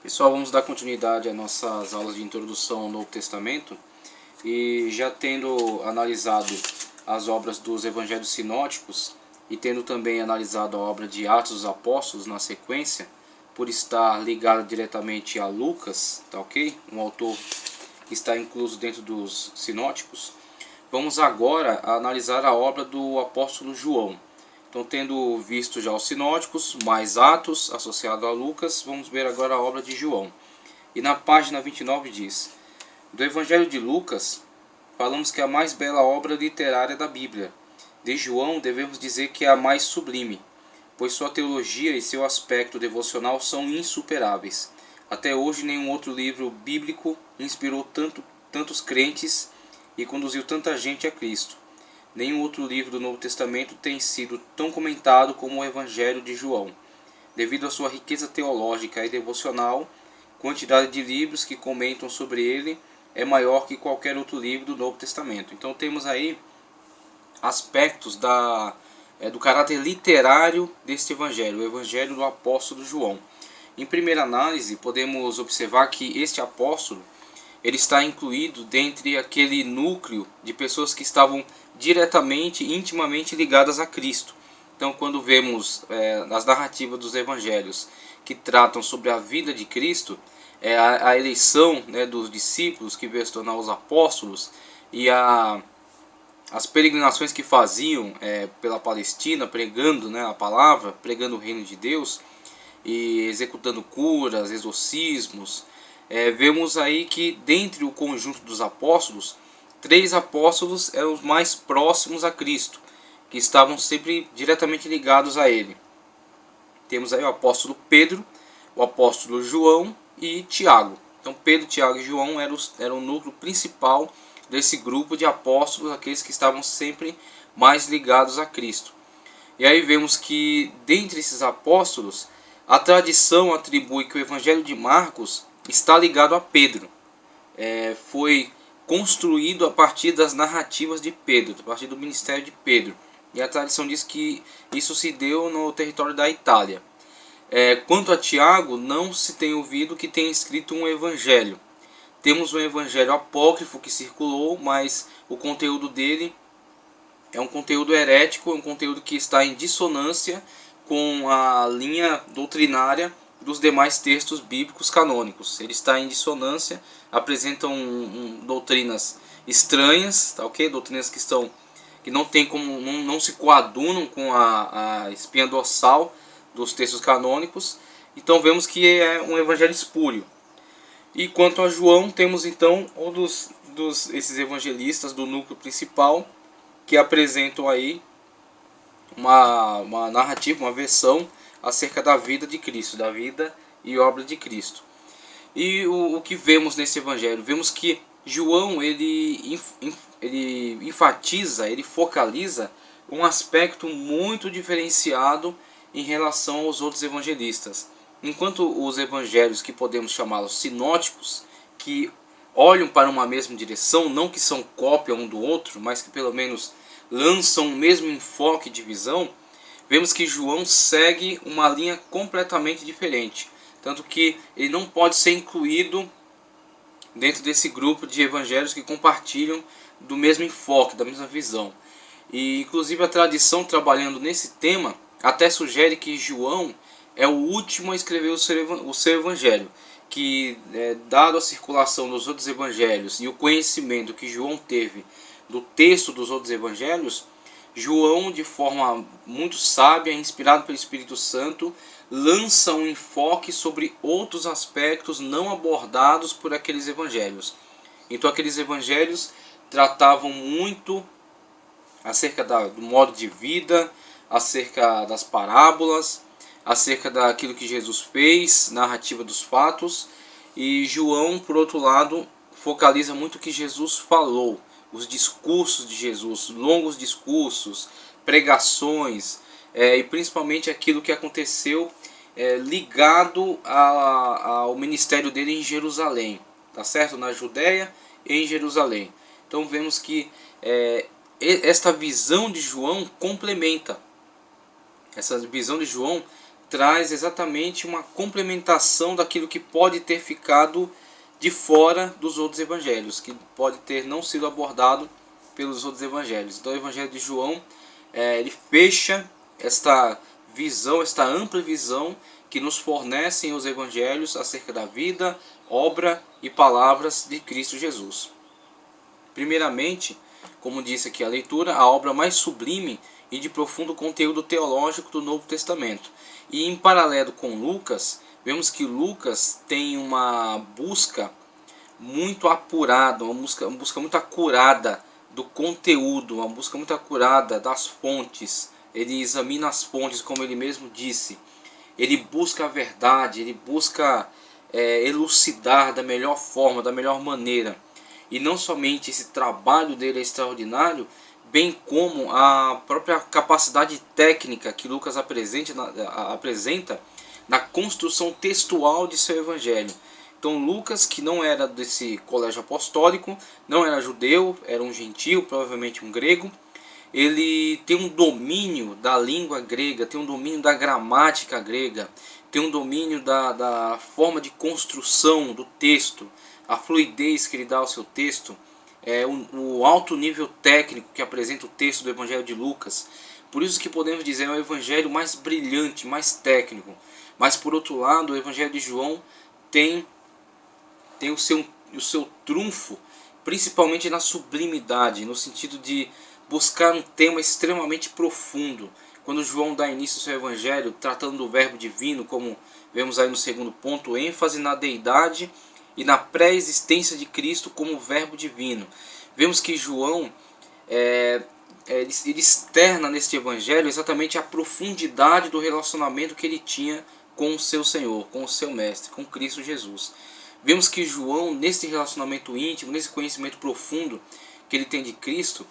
Pessoal, vamos dar continuidade às nossas aulas de introdução ao Novo Testamento. E já tendo analisado as obras dos Evangelhos sinóticos e tendo também analisado a obra de Atos dos Apóstolos na sequência, por estar ligada diretamente a Lucas, tá ok? Um autor que está incluso dentro dos sinóticos, vamos agora analisar a obra do apóstolo João. Então, tendo visto já os sinóticos, mais Atos associado a Lucas, vamos ver agora a obra de João. E na página 29 diz: do Evangelho de Lucas, falamos que é a mais bela obra literária da Bíblia. De João, devemos dizer que é a mais sublime, pois sua teologia e seu aspecto devocional são insuperáveis. Até hoje, nenhum outro livro bíblico inspirou tantos crentes e conduziu tanta gente a Cristo. Nenhum outro livro do Novo Testamento tem sido tão comentado como o Evangelho de João. Devido à sua riqueza teológica e devocional, a quantidade de livros que comentam sobre ele é maior que qualquer outro livro do Novo Testamento. Então temos aí aspectos do caráter literário deste Evangelho, o Evangelho do apóstolo João. Em primeira análise, podemos observar que este apóstolo ele está incluído dentre aquele núcleo de pessoas que estavam diretamente, intimamente ligadas a Cristo. Então, quando vemos as narrativas dos evangelhos que tratam sobre a vida de Cristo, a eleição dos discípulos que veio se tornar os apóstolos e as peregrinações que faziam pela Palestina, pregando a palavra, pregando o reino de Deus e executando curas, exorcismos, vemos aí que dentre o conjunto dos apóstolos, 3 apóstolos eram os mais próximos a Cristo, que estavam sempre diretamente ligados a ele. Temos aí o apóstolo Pedro, o apóstolo João e Tiago. Então Pedro, Tiago e João eram o núcleo principal desse grupo de apóstolos, aqueles que estavam sempre mais ligados a Cristo. E aí vemos que dentre esses apóstolos, a tradição atribui que o Evangelho de Marcos está ligado a Pedro. Foi construído a partir das narrativas de Pedro, a partir do ministério de Pedro. E a tradição diz que isso se deu no território da Itália. Quanto a Tiago, não se tem ouvido que tenha escrito um evangelho. Temos um evangelho apócrifo que circulou, mas o conteúdo dele é um conteúdo herético, é um conteúdo que está em dissonância com a linha doutrinária dos demais textos bíblicos canônicos. Ele está em dissonância, apresentam doutrinas estranhas, tá ok? Doutrinas que não tem como, não se coadunam com a espinha dorsal dos textos canônicos. Então vemos que é um evangelho espúrio. E quanto a João, temos então esses evangelistas do núcleo principal que apresentam aí uma narrativa, uma versão acerca da vida de Cristo, da vida e obra de Cristo. E o que vemos nesse evangelho? Vemos que João ele enfatiza, ele focaliza um aspecto muito diferenciado em relação aos outros evangelistas. Enquanto os evangelhos que podemos chamá-los sinóticos, que olham para uma mesma direção, não que são cópia um do outro, mas que pelo menos lançam o mesmo enfoque de visão, vemos que João segue uma linha completamente diferente. Tanto que ele não pode ser incluído dentro desse grupo de evangelhos que compartilham do mesmo enfoque, da mesma visão. E inclusive a tradição trabalhando nesse tema até sugere que João é o último a escrever o seu evangelho. Que dado a circulação dos outros evangelhos e o conhecimento que João teve do texto dos outros evangelhos, João, de forma muito sábia, inspirado pelo Espírito Santo, lança um enfoque sobre outros aspectos não abordados por aqueles evangelhos. Então aqueles evangelhos tratavam muito acerca do modo de vida, acerca das parábolas, acerca daquilo que Jesus fez, narrativa dos fatos. E João, por outro lado, focaliza muito o que Jesus falou, os discursos de Jesus, longos discursos, pregações, e principalmente aquilo que aconteceu ligado ao ministério dele em Jerusalém, tá certo? Na Judéia e em Jerusalém. Então vemos que esta visão de João complementa, essa visão de João traz exatamente uma complementação daquilo que pode ter ficado de fora dos outros evangelhos, que pode ter não sido abordado pelos outros evangelhos. Então o evangelho de João, ele fecha esta visão, esta ampla visão que nos fornecem os evangelhos acerca da vida, obra e palavras de Cristo Jesus. Primeiramente, como disse aqui a leitura, a obra mais sublime e de profundo conteúdo teológico do Novo Testamento. E em paralelo com Lucas, vemos que Lucas tem uma busca muito apurada, uma busca muito acurada do conteúdo, uma busca muito acurada das fontes. Ele examina as fontes, como ele mesmo disse. Ele busca a verdade, ele busca elucidar da melhor forma, da melhor maneira. E não somente esse trabalho dele é extraordinário, bem como a própria capacidade técnica que Lucas apresenta na construção textual de seu evangelho. Então Lucas, que não era desse colégio apostólico, não era judeu, era um gentio, provavelmente um grego, ele tem um domínio da língua grega, tem um domínio da gramática grega, tem um domínio da forma de construção do texto, a fluidez que ele dá ao seu texto, o alto nível técnico que apresenta o texto do Evangelho de Lucas. Por isso que podemos dizer é o evangelho mais brilhante, mais técnico. Mas por outro lado, o Evangelho de João tem o seu trunfo, principalmente na sublimidade, no sentido de buscar um tema extremamente profundo. Quando João dá início ao seu evangelho, tratando do verbo divino, como vemos aí no segundo ponto, ênfase na deidade e na pré-existência de Cristo como verbo divino. Vemos que João ele externa neste evangelho exatamente a profundidade do relacionamento que ele tinha com o seu Senhor, com o seu Mestre, com Cristo Jesus. Vemos que João, nesse relacionamento íntimo, nesse conhecimento profundo que ele tem de Cristo,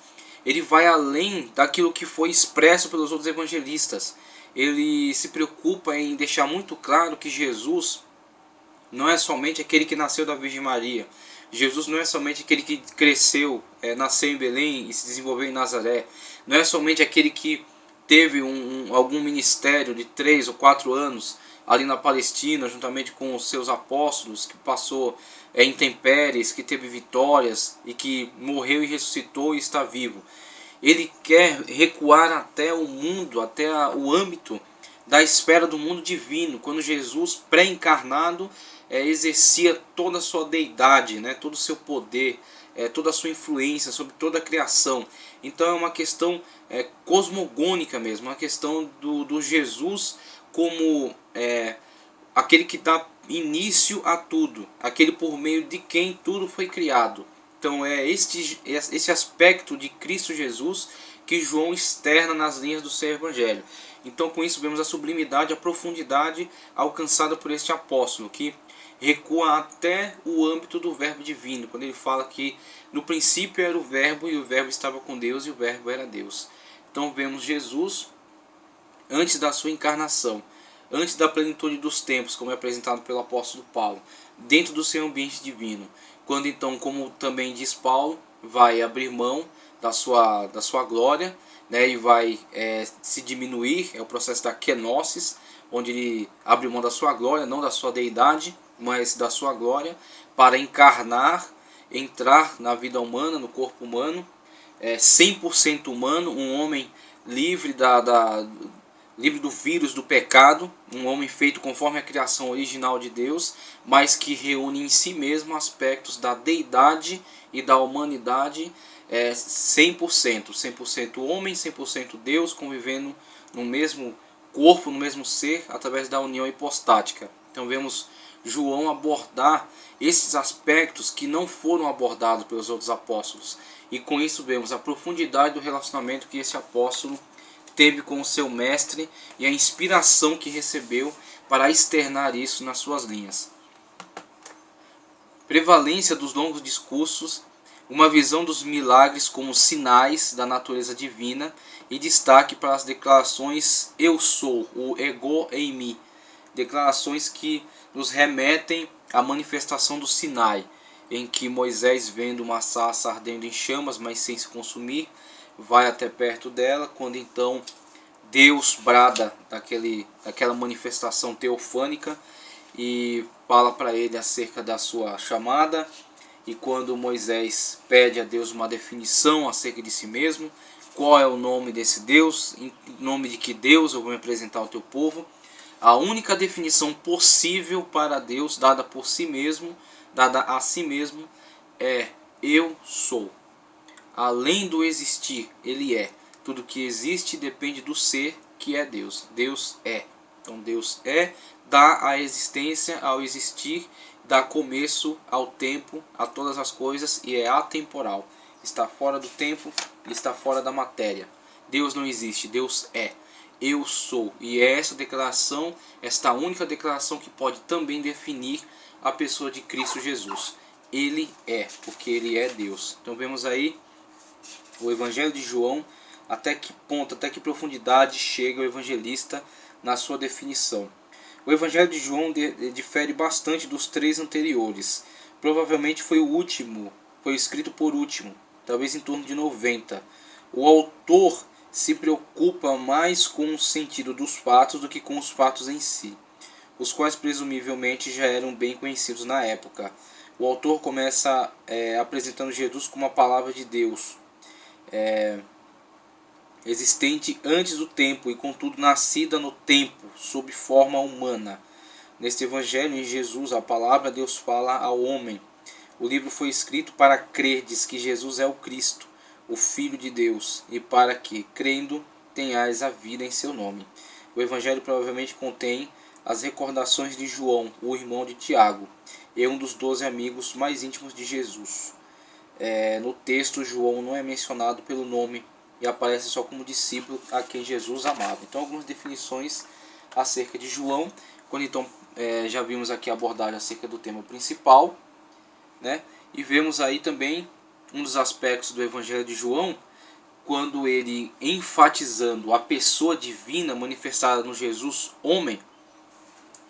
ele vai além daquilo que foi expresso pelos outros evangelistas. Ele se preocupa em deixar muito claro que Jesus não é somente aquele que nasceu da Virgem Maria. Jesus não é somente aquele que cresceu, nasceu em Belém e se desenvolveu em Nazaré. Não é somente aquele que teve algum ministério de 3 ou 4 anos ali na Palestina, juntamente com os seus apóstolos, que passou intempéries, que teve vitórias e que morreu e ressuscitou e está vivo. Ele quer recuar até o mundo, até o âmbito da esfera do mundo divino, quando Jesus, pré-encarnado, exercia toda a sua deidade, todo o seu poder, toda a sua influência sobre toda a criação. Então é uma questão cosmogônica mesmo, uma questão do Jesus como aquele que dá início a tudo, aquele por meio de quem tudo foi criado. Então é este aspecto de Cristo Jesus que João externa nas linhas do seu evangelho. Então com isso vemos a sublimidade, a profundidade alcançada por este apóstolo, que recua até o âmbito do verbo divino, quando ele fala que no princípio era o verbo e o verbo estava com Deus e o verbo era Deus. Então vemos Jesus antes da sua encarnação, antes da plenitude dos tempos, como é apresentado pelo apóstolo Paulo, dentro do seu ambiente divino. Quando então, como também diz Paulo, vai abrir mão da sua glória, e vai se diminuir, é o processo da kenosis, onde ele abre mão da sua glória, não da sua deidade, mas da sua glória, para encarnar, entrar na vida humana, no corpo humano, 100% humano, um homem livre livre do vírus do pecado, um homem feito conforme a criação original de Deus, mas que reúne em si mesmo aspectos da deidade e da humanidade 100%, 100% homem, 100% Deus, convivendo no mesmo corpo, no mesmo ser, através da união hipostática. Então vemos João abordar esses aspectos que não foram abordados pelos outros apóstolos. E com isso vemos a profundidade do relacionamento que esse apóstolo teve com o seu mestre e a inspiração que recebeu para externar isso nas suas linhas. Prevalência dos longos discursos, uma visão dos milagres como sinais da natureza divina e destaque para as declarações eu sou, o ego eimi, declarações que nos remetem à manifestação do Sinai, em que Moisés, vendo uma sarça ardendo em chamas, mas sem se consumir, vai até perto dela, quando então Deus brada daquela manifestação teofânica e fala para ele acerca da sua chamada. E quando Moisés pede a Deus uma definição acerca de si mesmo, qual é o nome desse Deus, em nome de que Deus eu vou me apresentar ao teu povo, a única definição possível para Deus, dada por si mesmo, dada a si mesmo, é eu sou. Além do existir, ele é. Tudo que existe depende do ser, que é Deus. Deus é. Então Deus é, dá a existência ao existir, dá começo ao tempo, a todas as coisas, e é atemporal. Está fora do tempo, está fora da matéria. Deus não existe, Deus é. Eu sou. E é essa declaração, esta única declaração que pode também definir a pessoa de Cristo Jesus. Ele é, porque ele é Deus. Então vemos aí o Evangelho de João, até que ponto, até que profundidade chega o evangelista na sua definição. O Evangelho de João difere bastante dos três anteriores. Provavelmente foi o último, foi escrito por último, talvez em torno de 90. O autor se preocupa mais com o sentido dos fatos do que com os fatos em si, os quais presumivelmente já eram bem conhecidos na época. O autor começa apresentando Jesus como a palavra de Deus, existente antes do tempo e contudo nascida no tempo, sob forma humana. Neste evangelho, em Jesus, a palavra Deus fala ao homem. O livro foi escrito para crerdes que Jesus é o Cristo, o Filho de Deus, e para que, crendo, tenhais a vida em seu nome. O evangelho provavelmente contém as recordações de João, o irmão de Tiago, e um dos 12 amigos mais íntimos de Jesus. No texto, João não é mencionado pelo nome e aparece só como discípulo a quem Jesus amava. Então, algumas definições acerca de João. Quando então já vimos aqui a abordagem acerca do tema principal, né? E vemos aí também um dos aspectos do Evangelho de João, quando ele, enfatizando a pessoa divina manifestada no Jesus homem,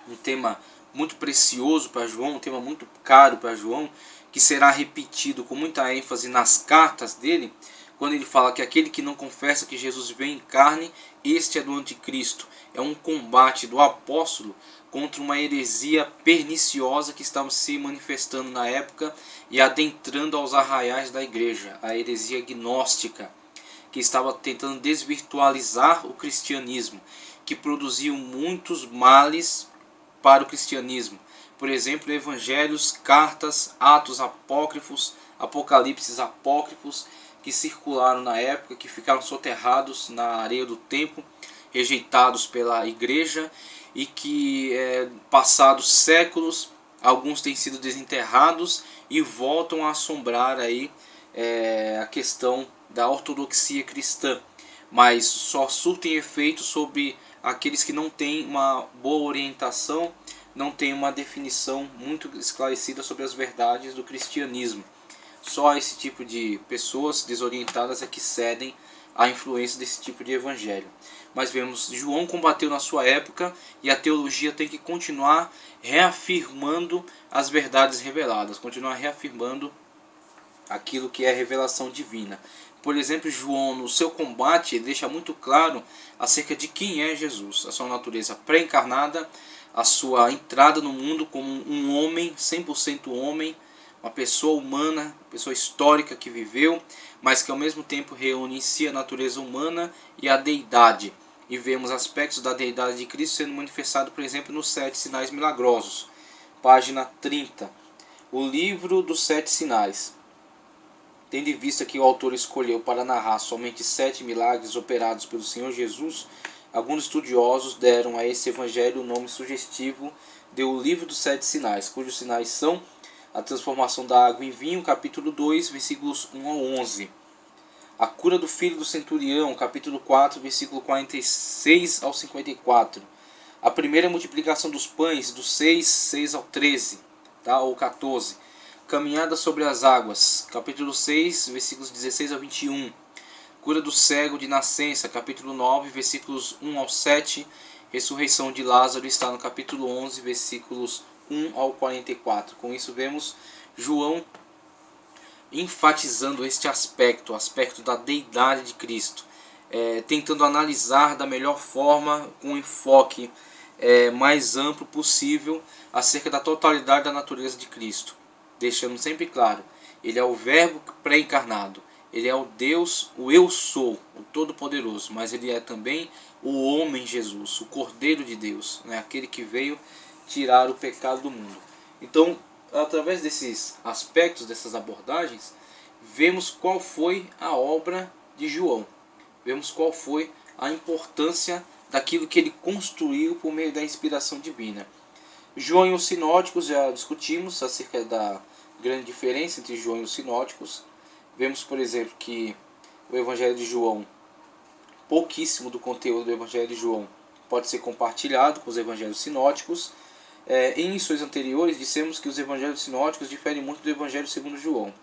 um tema muito precioso para João, um tema muito caro para João, que será repetido com muita ênfase nas cartas dele, quando ele fala que aquele que não confessa que Jesus veio em carne, este é do anticristo. É um combate do apóstolo contra uma heresia perniciosa que estava se manifestando na época e adentrando aos arraiais da igreja, a heresia gnóstica, que estava tentando desvirtualizar o cristianismo, que produziu muitos males para o cristianismo. Por exemplo, evangelhos, cartas, atos apócrifos, apocalipses apócrifos, que circularam na época, que ficaram soterrados na areia do tempo, rejeitados pela igreja, e que passados séculos, alguns têm sido desenterrados e voltam a assombrar aí a questão da ortodoxia cristã, mas só surtem efeito sobre aqueles que não têm uma boa orientação, não têm uma definição muito esclarecida sobre as verdades do cristianismo. Só esse tipo de pessoas desorientadas é que cedem à influência desse tipo de evangelho. Mas vemos, João combateu na sua época e a teologia tem que continuar reafirmando as verdades reveladas, continuar reafirmando aquilo que é revelação divina. Por exemplo, João, no seu combate, ele deixa muito claro acerca de quem é Jesus, a sua natureza pré-encarnada, a sua entrada no mundo como um homem, 100% homem, uma pessoa humana, pessoa histórica que viveu, mas que ao mesmo tempo reúne em si a natureza humana e a deidade. E vemos aspectos da deidade de Cristo sendo manifestado, por exemplo, nos 7 sinais milagrosos. Página 30. O livro dos 7 sinais. Tendo em vista que o autor escolheu para narrar somente 7 milagres operados pelo Senhor Jesus, alguns estudiosos deram a esse evangelho o nome sugestivo de O Livro dos 7 Sinais, cujos sinais são a transformação da água em vinho, capítulo 2, versículos 1 ao 11. A cura do filho do centurião, capítulo 4, versículo 46 ao 54. A primeira multiplicação dos pães, do 6 ao 13, tá? Ou 14. Caminhada sobre as águas, capítulo 6, versículos 16 ao 21. Cura do cego de nascença, capítulo 9, versículos 1 ao 7. Ressurreição de Lázaro está no capítulo 11, versículos 1 ao 44. Com isso vemos João enfatizando este aspecto, o aspecto da deidade de Cristo. tentando analisar da melhor forma, com um enfoque mais amplo possível acerca da totalidade da natureza de Cristo, deixando sempre claro, ele é o verbo pré-encarnado, ele é o Deus, o eu sou, o Todo-Poderoso, mas ele é também o homem Jesus, o Cordeiro de Deus, né? Aquele que veio tirar o pecado do mundo. Então, através desses aspectos, dessas abordagens, vemos qual foi a obra de João, vemos qual foi a importância daquilo que ele construiu por meio da inspiração divina. João e os sinóticos, já discutimos acerca da grande diferença entre João e os sinóticos. Vemos, por exemplo, que o Evangelho de João, pouquíssimo do conteúdo do Evangelho de João pode ser compartilhado com os Evangelhos sinóticos. Em lições anteriores, dissemos que os Evangelhos sinóticos diferem muito do Evangelho segundo João.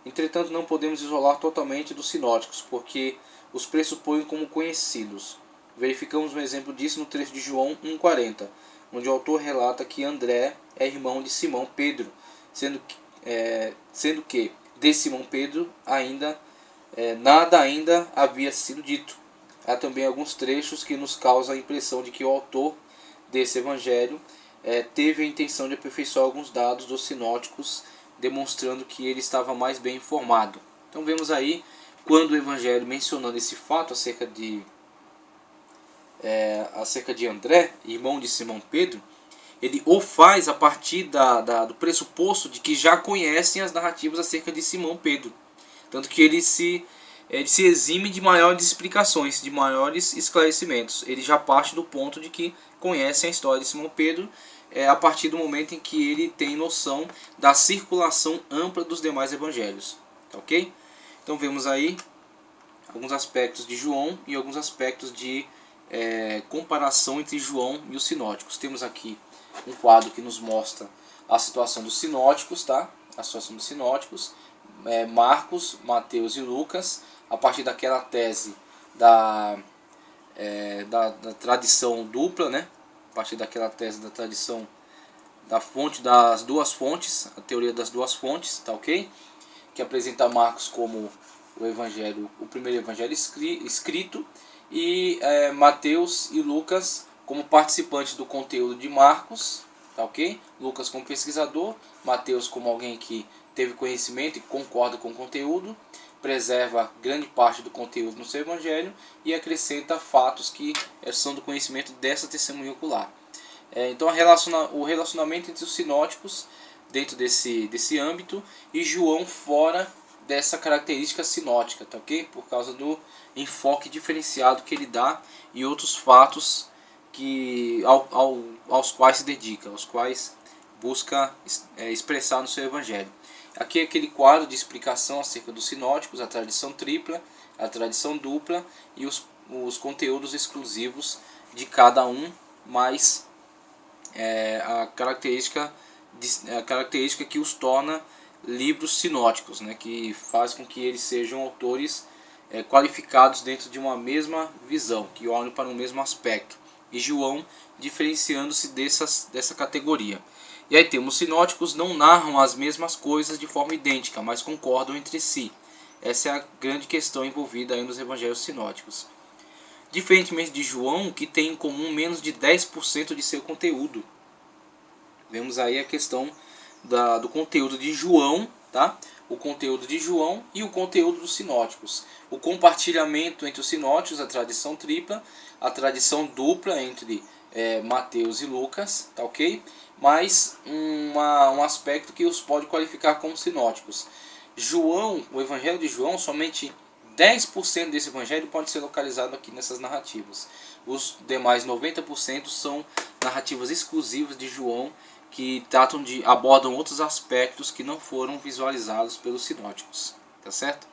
Entretanto, não podemos isolar totalmente dos sinóticos, porque os pressupõem como conhecidos. Verificamos um exemplo disso no trecho de João 1,40, onde o autor relata que André é irmão de Simão Pedro, sendo que de Simão Pedro nada ainda havia sido dito. Há também alguns trechos que nos causam a impressão de que o autor desse evangelho teve a intenção de aperfeiçoar alguns dados dos sinóticos, demonstrando que ele estava mais bem informado. Então vemos aí, quando o evangelho mencionando esse fato acerca de André, irmão de Simão Pedro, ele o faz a partir do pressuposto de que já conhecem as narrativas acerca de Simão Pedro. Tanto que ele se exime de maiores explicações, de maiores esclarecimentos. Ele já parte do ponto de que conhecem a história de Simão Pedro a partir do momento em que ele tem noção da circulação ampla dos demais evangelhos. Tá, ok? Então vemos aí alguns aspectos de João e alguns aspectos de comparação entre João e os sinóticos. Temos aqui um quadro que nos mostra a situação dos sinóticos, tá? A situação dos sinóticos, Marcos, Mateus e Lucas, a partir daquela tese da tradição dupla, né? A partir daquela tese da tradição da fonte das duas fontes, a teoria das duas fontes, tá, ok? Que apresenta Marcos como o primeiro evangelho escrito, e Mateus e Lucas como participantes do conteúdo de Marcos, tá, ok? Lucas como pesquisador, Mateus como alguém que teve conhecimento e concorda com o conteúdo, preserva grande parte do conteúdo no seu evangelho e acrescenta fatos que são do conhecimento dessa testemunha ocular. Então o relacionamento entre os sinóticos dentro desse âmbito e João fora dessa característica sinótica, tá, ok? Por causa do enfoque diferenciado que ele dá e outros fatos aos quais se dedica, aos quais busca expressar no seu evangelho. Aqui é aquele quadro de explicação acerca dos sinóticos, a tradição tripla, a tradição dupla e os conteúdos exclusivos de cada um, mais a característica que os torna livros sinóticos, né, que faz com que eles sejam autores qualificados dentro de uma mesma visão, que olham para o mesmo aspecto. E João diferenciando-se dessa categoria. E aí temos: os sinóticos não narram as mesmas coisas de forma idêntica, mas concordam entre si. Essa é a grande questão envolvida aí nos evangelhos sinóticos. Diferentemente de João, que tem em comum menos de 10% de seu conteúdo. Vemos aí a questão do conteúdo de João, tá? O conteúdo de João e o conteúdo dos sinóticos. O compartilhamento entre os sinóticos, a tradição tripla, a tradição dupla entre Mateus e Lucas, tá, ok? Mas um aspecto que os pode qualificar como sinóticos. João, o evangelho de João, somente 10% desse evangelho pode ser localizado aqui nessas narrativas. Os demais 90% são narrativas exclusivas de João, que abordam outros aspectos que não foram visualizados pelos sinóticos, tá certo?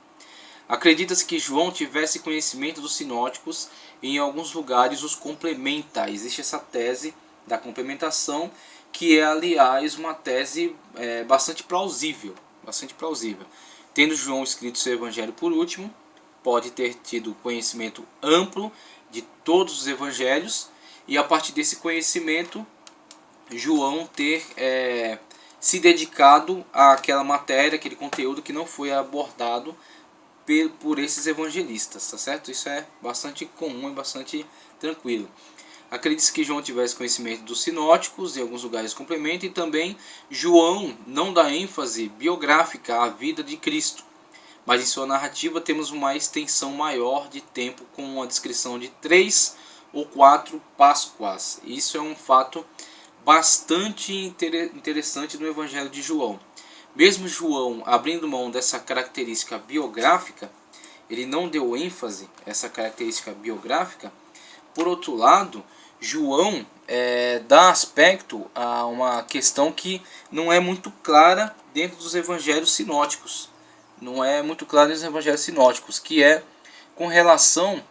Acredita-se que João tivesse conhecimento dos sinóticos e em alguns lugares os complementa. Existe essa tese da complementação, que é, aliás, uma tese bastante plausível. Tendo João escrito seu evangelho por último, pode ter tido conhecimento amplo de todos os evangelhos, e a partir desse conhecimento João ter se dedicado àquela matéria, aquele conteúdo que não foi abordado por esses evangelistas, tá certo? Isso é bastante comum e bastante tranquilo. Acredita-se que João tivesse conhecimento dos sinóticos, em alguns lugares complementa, e também João não dá ênfase biográfica à vida de Cristo, mas em sua narrativa temos uma extensão maior de tempo com uma descrição de 3 ou 4 Páscoas. Isso é um fato bastante interessante no Evangelho de João. Mesmo João abrindo mão dessa característica biográfica, ele não deu ênfase a essa característica biográfica. Por outro lado, João dá aspecto a uma questão que não é muito clara dentro dos evangelhos sinóticos. Não é muito clara nos evangelhos sinóticos, que é com relação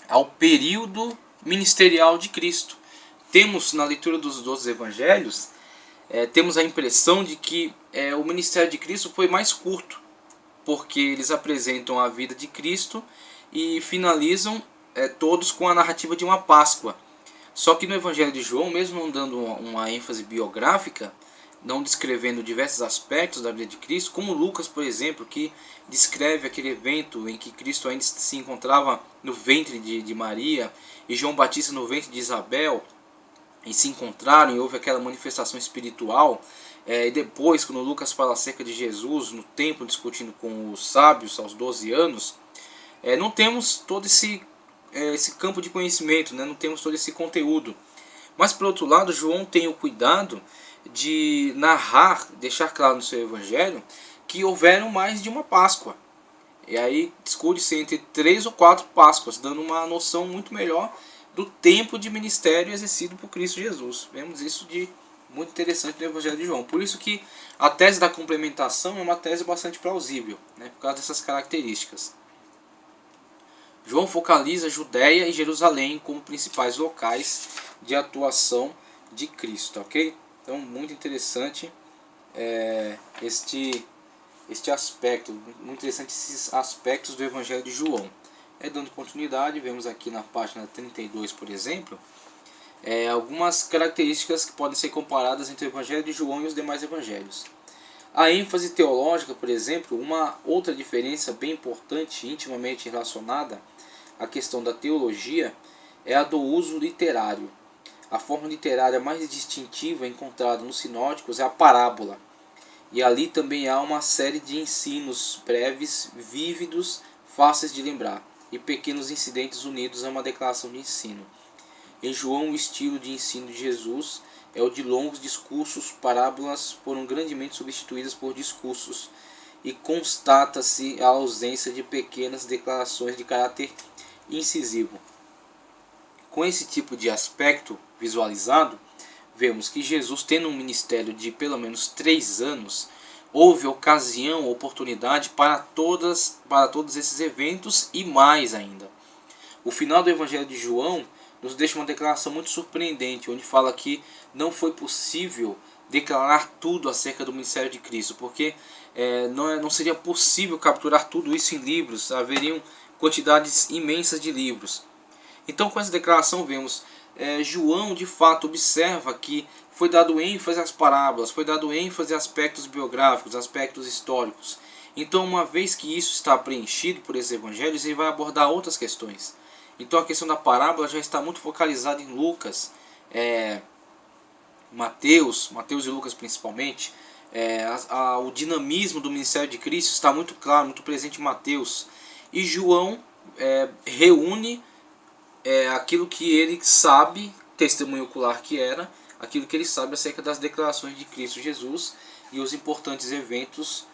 ao período ministerial de Cristo. Temos na leitura dos evangelhos, temos a impressão de que o ministério de Cristo foi mais curto, porque eles apresentam a vida de Cristo e finalizam todos com a narrativa de uma Páscoa. Só que no Evangelho de João, mesmo não dando uma ênfase biográfica, não descrevendo diversos aspectos da vida de Cristo, como Lucas, por exemplo, que descreve aquele evento em que Cristo ainda se encontrava no ventre de Maria e João Batista no ventre de Isabel, e se encontraram e houve aquela manifestação espiritual. E depois, quando Lucas fala acerca de Jesus no templo discutindo com os sábios aos 12 anos, não temos todo esse campo de conhecimento, né? Não temos todo esse conteúdo. Mas por outro lado, João tem o cuidado de narrar, deixar claro no seu evangelho, que houveram mais de uma Páscoa. E aí discute-se entre 3 ou 4 Páscoas, dando uma noção muito melhor do tempo de ministério exercido por Cristo Jesus. Vemos isso de muito interessante no Evangelho de João. Por isso que a tese da complementação é uma tese bastante plausível, né? Por causa dessas características. João focaliza Judéia e Jerusalém como principais locais de atuação de Cristo, ok? Então, muito interessante este aspecto, muito interessante esses aspectos do Evangelho de João. Dando continuidade, vemos aqui na página 32, por exemplo, algumas características que podem ser comparadas entre o Evangelho de João e os demais evangelhos. A ênfase teológica, por exemplo, uma outra diferença bem importante, intimamente relacionada à questão da teologia, é a do uso literário. A forma literária mais distintiva encontrada nos sinóticos é a parábola. E ali também há uma série de ensinos breves, vívidos, fáceis de lembrar, e pequenos incidentes unidos a uma declaração de ensino. Em João, o estilo de ensino de Jesus é o de longos discursos. Parábolas foram grandemente substituídas por discursos, e constata-se a ausência de pequenas declarações de caráter incisivo. Com esse tipo de aspecto visualizado, vemos que Jesus, tendo um ministério de pelo menos 3 anos, houve ocasião, oportunidade para todos esses eventos e mais ainda. O final do Evangelho de João nos deixa uma declaração muito surpreendente, onde fala que não foi possível declarar tudo acerca do ministério de Cristo, porque não seria possível capturar tudo isso em livros, haveriam quantidades imensas de livros. Então, com essa declaração, vemos João de fato observa que foi dado ênfase às parábolas, foi dado ênfase a aspectos biográficos, aspectos históricos. Então, uma vez que isso está preenchido por esses evangelhos, ele vai abordar outras questões. Então, a questão da parábola já está muito focalizada em Lucas, Mateus e Lucas principalmente. O dinamismo do ministério de Cristo está muito claro, muito presente em Mateus. E João reúne aquilo que ele sabe, testemunho ocular que era, aquilo que ele sabe acerca das declarações de Cristo Jesus e os importantes eventos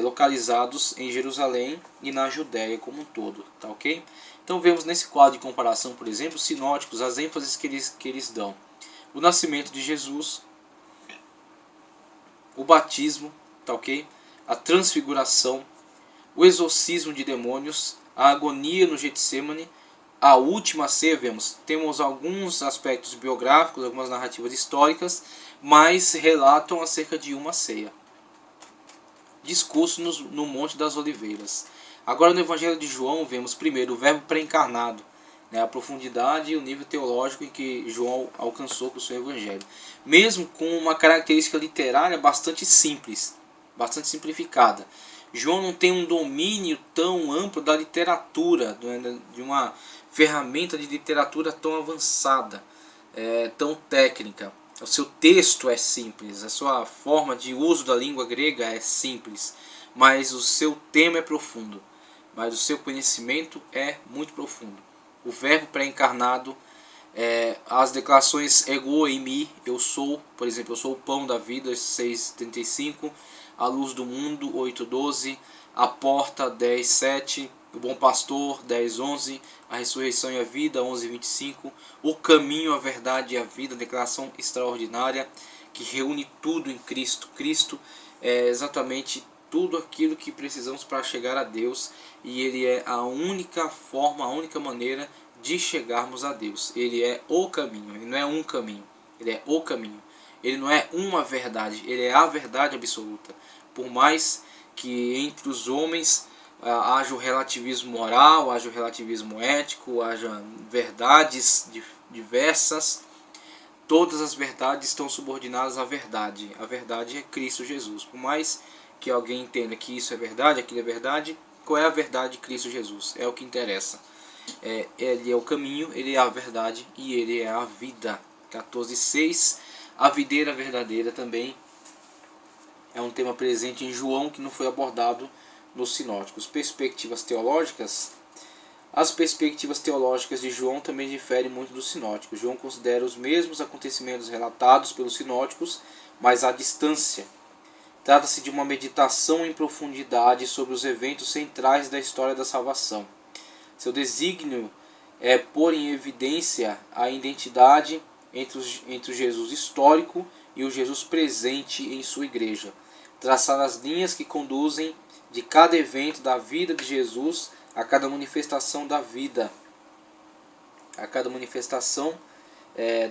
localizados em Jerusalém e na Judéia como um todo, tá ok? Então vemos nesse quadro de comparação, por exemplo, os sinóticos, as ênfases que eles dão. O nascimento de Jesus, o batismo, tá ok? A transfiguração, o exorcismo de demônios, a agonia no Getsêmani, a última ceia. Temos alguns aspectos biográficos, algumas narrativas históricas, mas relatam acerca de uma ceia. Discurso no Monte das Oliveiras. Agora no Evangelho de João vemos primeiro o verbo pré-encarnado, a profundidade e o nível teológico em que João alcançou com o seu Evangelho. Mesmo com uma característica literária bastante simples, bastante simplificada. João não tem um domínio tão amplo da literatura, de uma ferramenta de literatura tão avançada, tão técnica. O seu texto é simples, a sua forma de uso da língua grega é simples, mas o seu tema é profundo, mas o seu conhecimento é muito profundo. O verbo pré-encarnado, as declarações ego e mi, eu sou, por exemplo, eu sou o pão da vida, 6:35, a luz do mundo, 8:12, a porta, 10:7, o bom pastor, 10:11, a ressurreição e a vida, 11:25, o caminho, a verdade e a vida, declaração extraordinária que reúne tudo em Cristo. Cristo é exatamente tudo aquilo que precisamos para chegar a Deus, e Ele é a única forma, a única maneira de chegarmos a Deus. Ele é o caminho, ele não é um caminho, ele é o caminho. Ele não é uma verdade, ele é a verdade absoluta. Por mais que entre os homens haja o relativismo moral, haja o relativismo ético, haja verdades diversas, todas as verdades estão subordinadas à verdade. A verdade é Cristo Jesus. Por mais que alguém entenda que isso é verdade, aquilo é verdade, qual é a verdade de Cristo Jesus? É o que interessa. Ele é o caminho, ele é a verdade e ele é a vida. 14:6. A videira verdadeira também é um tema presente em João que não foi abordado nos sinóticos. Perspectivas teológicas. As perspectivas teológicas de João também diferem muito dos sinóticos. João considera os mesmos acontecimentos relatados pelos sinóticos, mas à distância. Trata-se de uma meditação em profundidade sobre os eventos centrais da história da salvação. Seu desígnio é pôr em evidência a identidade entre o Jesus histórico e o Jesus presente em sua igreja, traçar as linhas que conduzem de cada evento da vida de Jesus a cada manifestação da vida,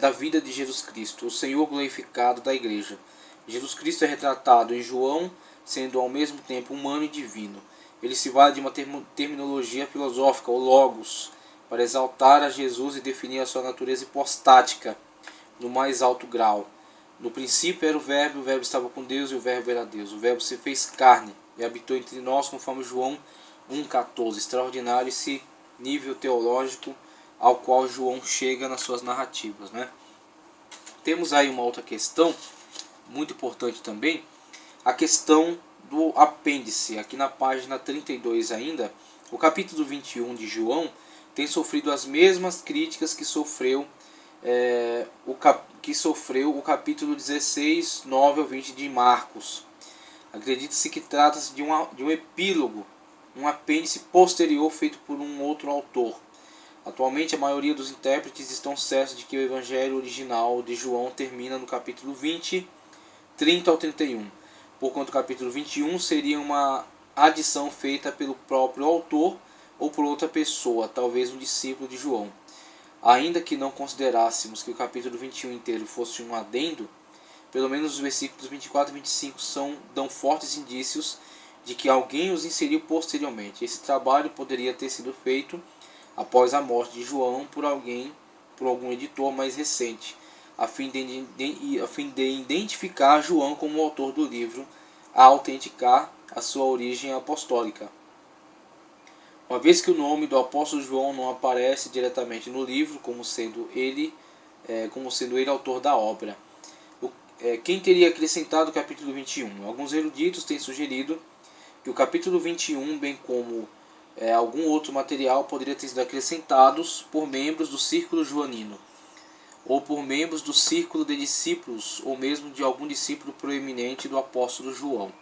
da vida de Jesus Cristo, o Senhor glorificado da igreja. Jesus Cristo é retratado em João sendo ao mesmo tempo humano e divino. Ele se vale de uma terminologia filosófica, o logos, para exaltar a Jesus e definir a sua natureza hipostática no mais alto grau. No princípio era o verbo estava com Deus e o verbo era Deus. O verbo se fez carne e habitou entre nós, conforme João 1,14. Extraordinário esse nível teológico ao qual João chega nas suas narrativas, né? Temos aí uma outra questão, muito importante também, a questão do apêndice. Aqui na página 32 ainda, o capítulo 21 de João tem sofrido as mesmas críticas que sofreu o capítulo 16, 9 ao 20 de Marcos. Acredita-se que trata-se de um epílogo, um apêndice posterior feito por um outro autor. Atualmente, a maioria dos intérpretes estão certos de que o evangelho original de João termina no capítulo 20, 30 ao 31, porquanto o capítulo 21 seria uma adição feita pelo próprio autor ou por outra pessoa, talvez um discípulo de João. Ainda que não considerássemos que o capítulo 21 inteiro fosse um adendo, pelo menos os versículos 24 e 25 dão fortes indícios de que alguém os inseriu posteriormente. Esse trabalho poderia ter sido feito após a morte de João por algum editor mais recente, a fim de identificar João como o autor do livro, a autenticar a sua origem apostólica. Uma vez que o nome do apóstolo João não aparece diretamente no livro, como sendo ele autor da obra. Quem teria acrescentado o capítulo 21? Alguns eruditos têm sugerido que o capítulo 21, bem como algum outro material, poderia ter sido acrescentados por membros do círculo joanino, ou por membros do círculo de discípulos, ou mesmo de algum discípulo proeminente do apóstolo João.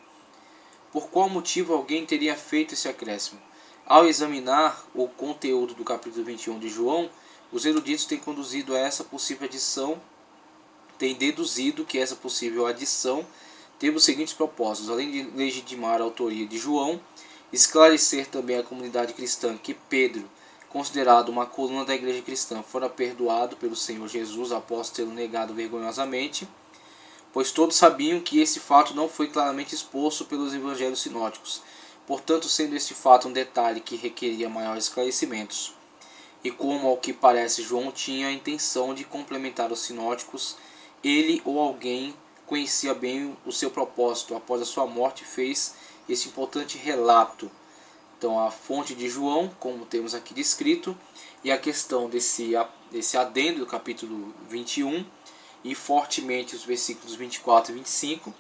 Por qual motivo alguém teria feito esse acréscimo? Ao examinar o conteúdo do capítulo 21 de João, os eruditos têm deduzido que essa possível adição teve os seguintes propósitos: além de legitimar a autoria de João, esclarecer também à comunidade cristã que Pedro, considerado uma coluna da igreja cristã, fora perdoado pelo Senhor Jesus após tê-lo negado vergonhosamente, pois todos sabiam que esse fato não foi claramente exposto pelos evangelhos sinóticos, portanto sendo este fato um detalhe que requeria maiores esclarecimentos. E como ao que parece João tinha a intenção de complementar os sinóticos, ele ou alguém conhecia bem o seu propósito, após a sua morte fez esse importante relato. Então a fonte de João, como temos aqui descrito, e a questão desse adendo do capítulo 21, e fortemente os versículos 24 e 25.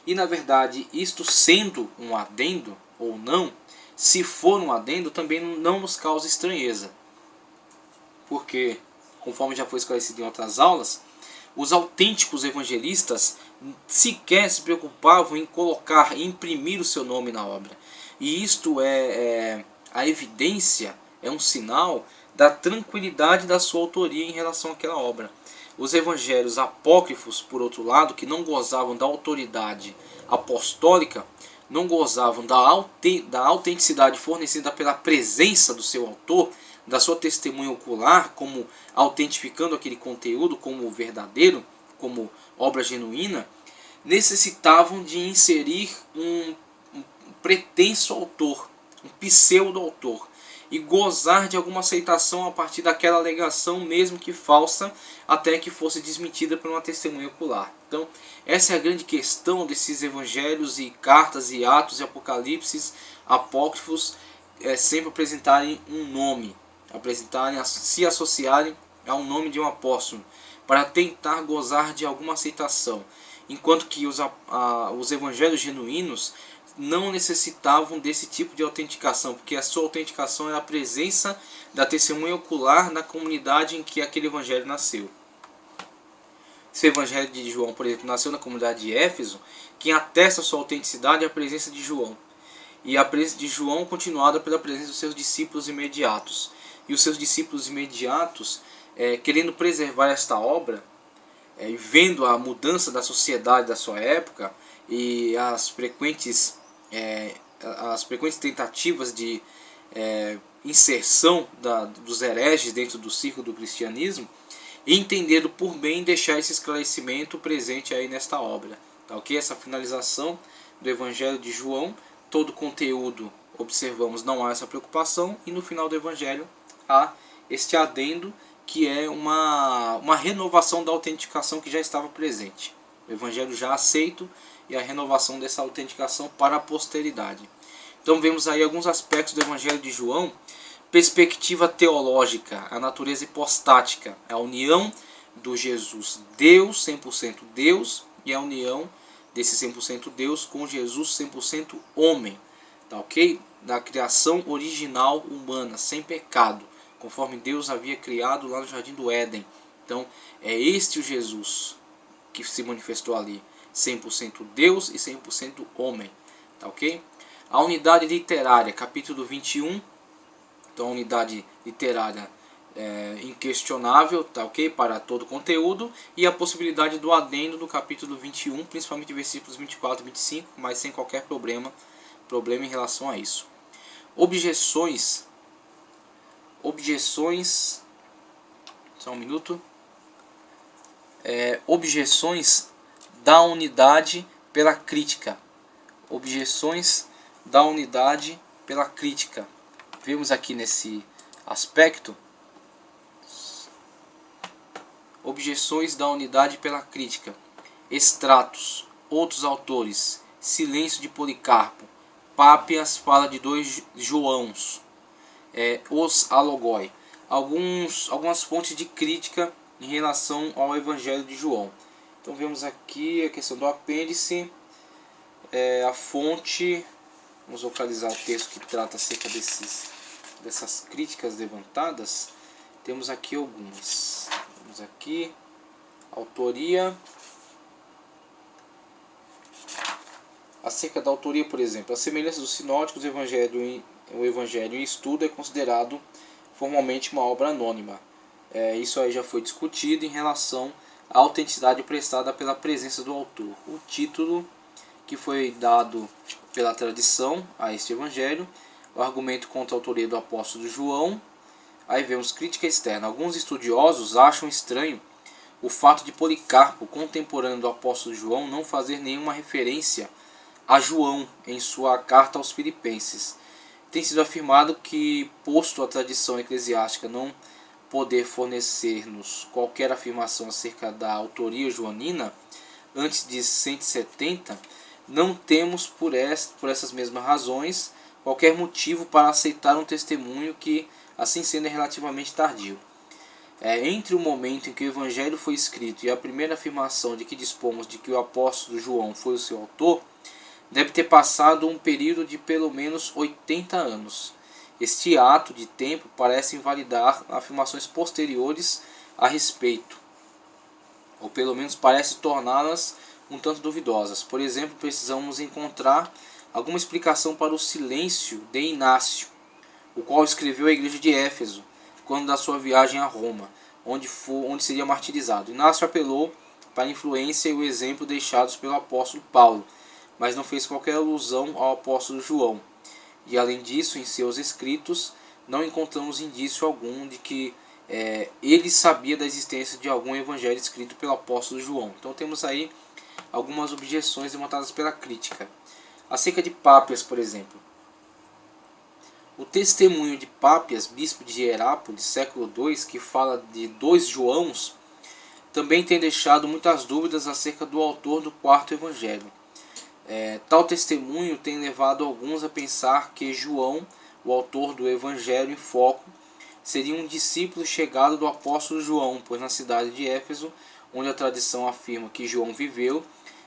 E na verdade, isto sendo um adendo ou não, se for um adendo, também não nos causa estranheza. Porque, conforme já foi esclarecido em outras aulas, os autênticos evangelistas sequer se preocupavam em colocar, em imprimir o seu nome na obra. E isto é a evidência, é um sinal da tranquilidade da sua autoria em relação àquela obra. Os evangelhos apócrifos, por outro lado, que não gozavam da autoridade apostólica, não gozavam da autenticidade fornecida pela presença do seu autor, da sua testemunha ocular, como autentificando aquele conteúdo como verdadeiro, como obra genuína, necessitavam de inserir um pretenso autor, um pseudo-autor, e gozar de alguma aceitação a partir daquela alegação, mesmo que falsa, até que fosse desmentida por uma testemunha ocular. Então, essa é a grande questão desses evangelhos e cartas e atos e apocalipses apócrifos, sempre apresentarem um nome, se associarem a um nome de um apóstolo, para tentar gozar de alguma aceitação, enquanto que os evangelhos genuínos não necessitavam desse tipo de autenticação, porque a sua autenticação é a presença da testemunha ocular na comunidade em que aquele evangelho nasceu. Se o evangelho de João, por exemplo, nasceu na comunidade de Éfeso, quem atesta sua autenticidade é a presença de João. E a presença de João continuada pela presença dos seus discípulos imediatos. E os seus discípulos imediatos, querendo preservar esta obra, vendo a mudança da sociedade da sua época e as frequentes tentativas de inserção dos hereges dentro do círculo do cristianismo, e entendendo por bem deixar esse esclarecimento presente aí nesta obra. Tá, ok? Essa finalização do Evangelho de João, todo o conteúdo, observamos, não há essa preocupação, e no final do Evangelho há este adendo, que é uma renovação da autenticação que já estava presente. O Evangelho já aceito e a renovação dessa autenticação para a posteridade. Então vemos aí alguns aspectos do Evangelho de João. Perspectiva teológica, a natureza hipostática, a união do Jesus Deus, 100% Deus, e a união desse 100% Deus com Jesus 100% homem, tá ok? Da criação original humana, sem pecado, conforme Deus havia criado lá no Jardim do Éden. Então é este o Jesus que se manifestou ali, 100% Deus e 100% homem, tá ok? A unidade literária, capítulo 21, então a unidade literária inquestionável, tá ok? Para todo o conteúdo, e a possibilidade do adendo do capítulo 21, principalmente versículos 24 e 25, mas sem qualquer problema em relação a isso. Objeções, só um minuto. Objeções da unidade pela crítica. Objeções da unidade pela crítica. Vemos aqui nesse aspecto objeções da unidade pela crítica, extratos, outros autores, silêncio de Policarpo, Pápias fala de 2 Joãos, os alogoi, algumas fontes de crítica em relação ao Evangelho de João. Então vemos aqui a questão do apêndice, a fonte, vamos localizar o texto que trata acerca dessas críticas levantadas. Temos aqui algumas. Temos aqui autoria. Acerca da autoria, por exemplo, a semelhança dos sinóticos, o Evangelho em estudo é considerado formalmente uma obra anônima. Isso aí já foi discutido em relação à autenticidade prestada pela presença do autor. O título que foi dado pela tradição a este Evangelho, o argumento contra a autoria do apóstolo João. Aí vemos crítica externa. Alguns estudiosos acham estranho o fato de Policarpo, contemporâneo do apóstolo João, não fazer nenhuma referência a João em sua carta aos Filipenses. Tem sido afirmado que, posto a tradição eclesiástica não poder fornecer-nos qualquer afirmação acerca da autoria joanina, antes de 170, não temos por essas mesmas razões qualquer motivo para aceitar um testemunho que, assim sendo, é relativamente tardio. Entre o momento em que o Evangelho foi escrito e a primeira afirmação de que dispomos de que o apóstolo João foi o seu autor, deve ter passado um período de pelo menos 80 anos. Este ato de tempo parece invalidar afirmações posteriores a respeito, ou pelo menos parece torná-las um tanto duvidosas. Por exemplo, precisamos encontrar alguma explicação para o silêncio de Inácio, o qual escreveu à igreja de Éfeso, quando da sua viagem a Roma, onde seria martirizado. Inácio apelou para a influência e o exemplo deixados pelo apóstolo Paulo, mas não fez qualquer alusão ao apóstolo João. E além disso, em seus escritos, não encontramos indício algum de que ele sabia da existência de algum evangelho escrito pelo apóstolo João. Então temos aí algumas objeções levantadas pela crítica. Acerca de Pápias, por exemplo. O testemunho de Pápias, bispo de Hierápolis, século II, que fala de 2 Joãos, também tem deixado muitas dúvidas acerca do autor do quarto evangelho. Tal testemunho tem levado alguns a pensar que João, o autor do evangelho em foco, seria um discípulo chegado do apóstolo João, pois na cidade de Éfeso, onde a tradição afirma que João viveu,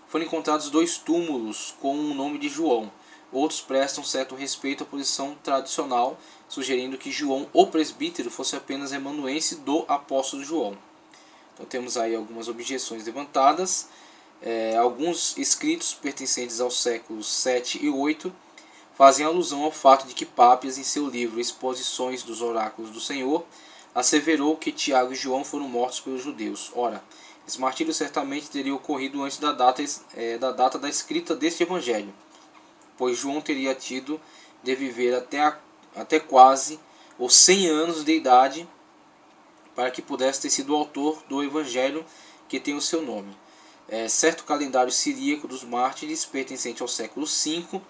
foram encontrados 2 túmulos com o nome de João. Outros prestam certo respeito à posição tradicional, sugerindo que João, o presbítero, fosse apenas amanuense do apóstolo João. Então temos aí algumas objeções levantadas. Alguns escritos pertencentes aos séculos 7 e 8 fazem alusão ao fato de que Pápias, em seu livro Exposições dos Oráculos do Senhor, asseverou que Tiago e João foram mortos pelos judeus. Ora, esse martírio certamente teria ocorrido antes da data da escrita deste evangelho, pois João teria tido de viver até quase ou 100 anos de idade para que pudesse ter sido o autor do evangelho que tem o seu nome. Certo calendário siríaco dos mártires, pertencente ao século V,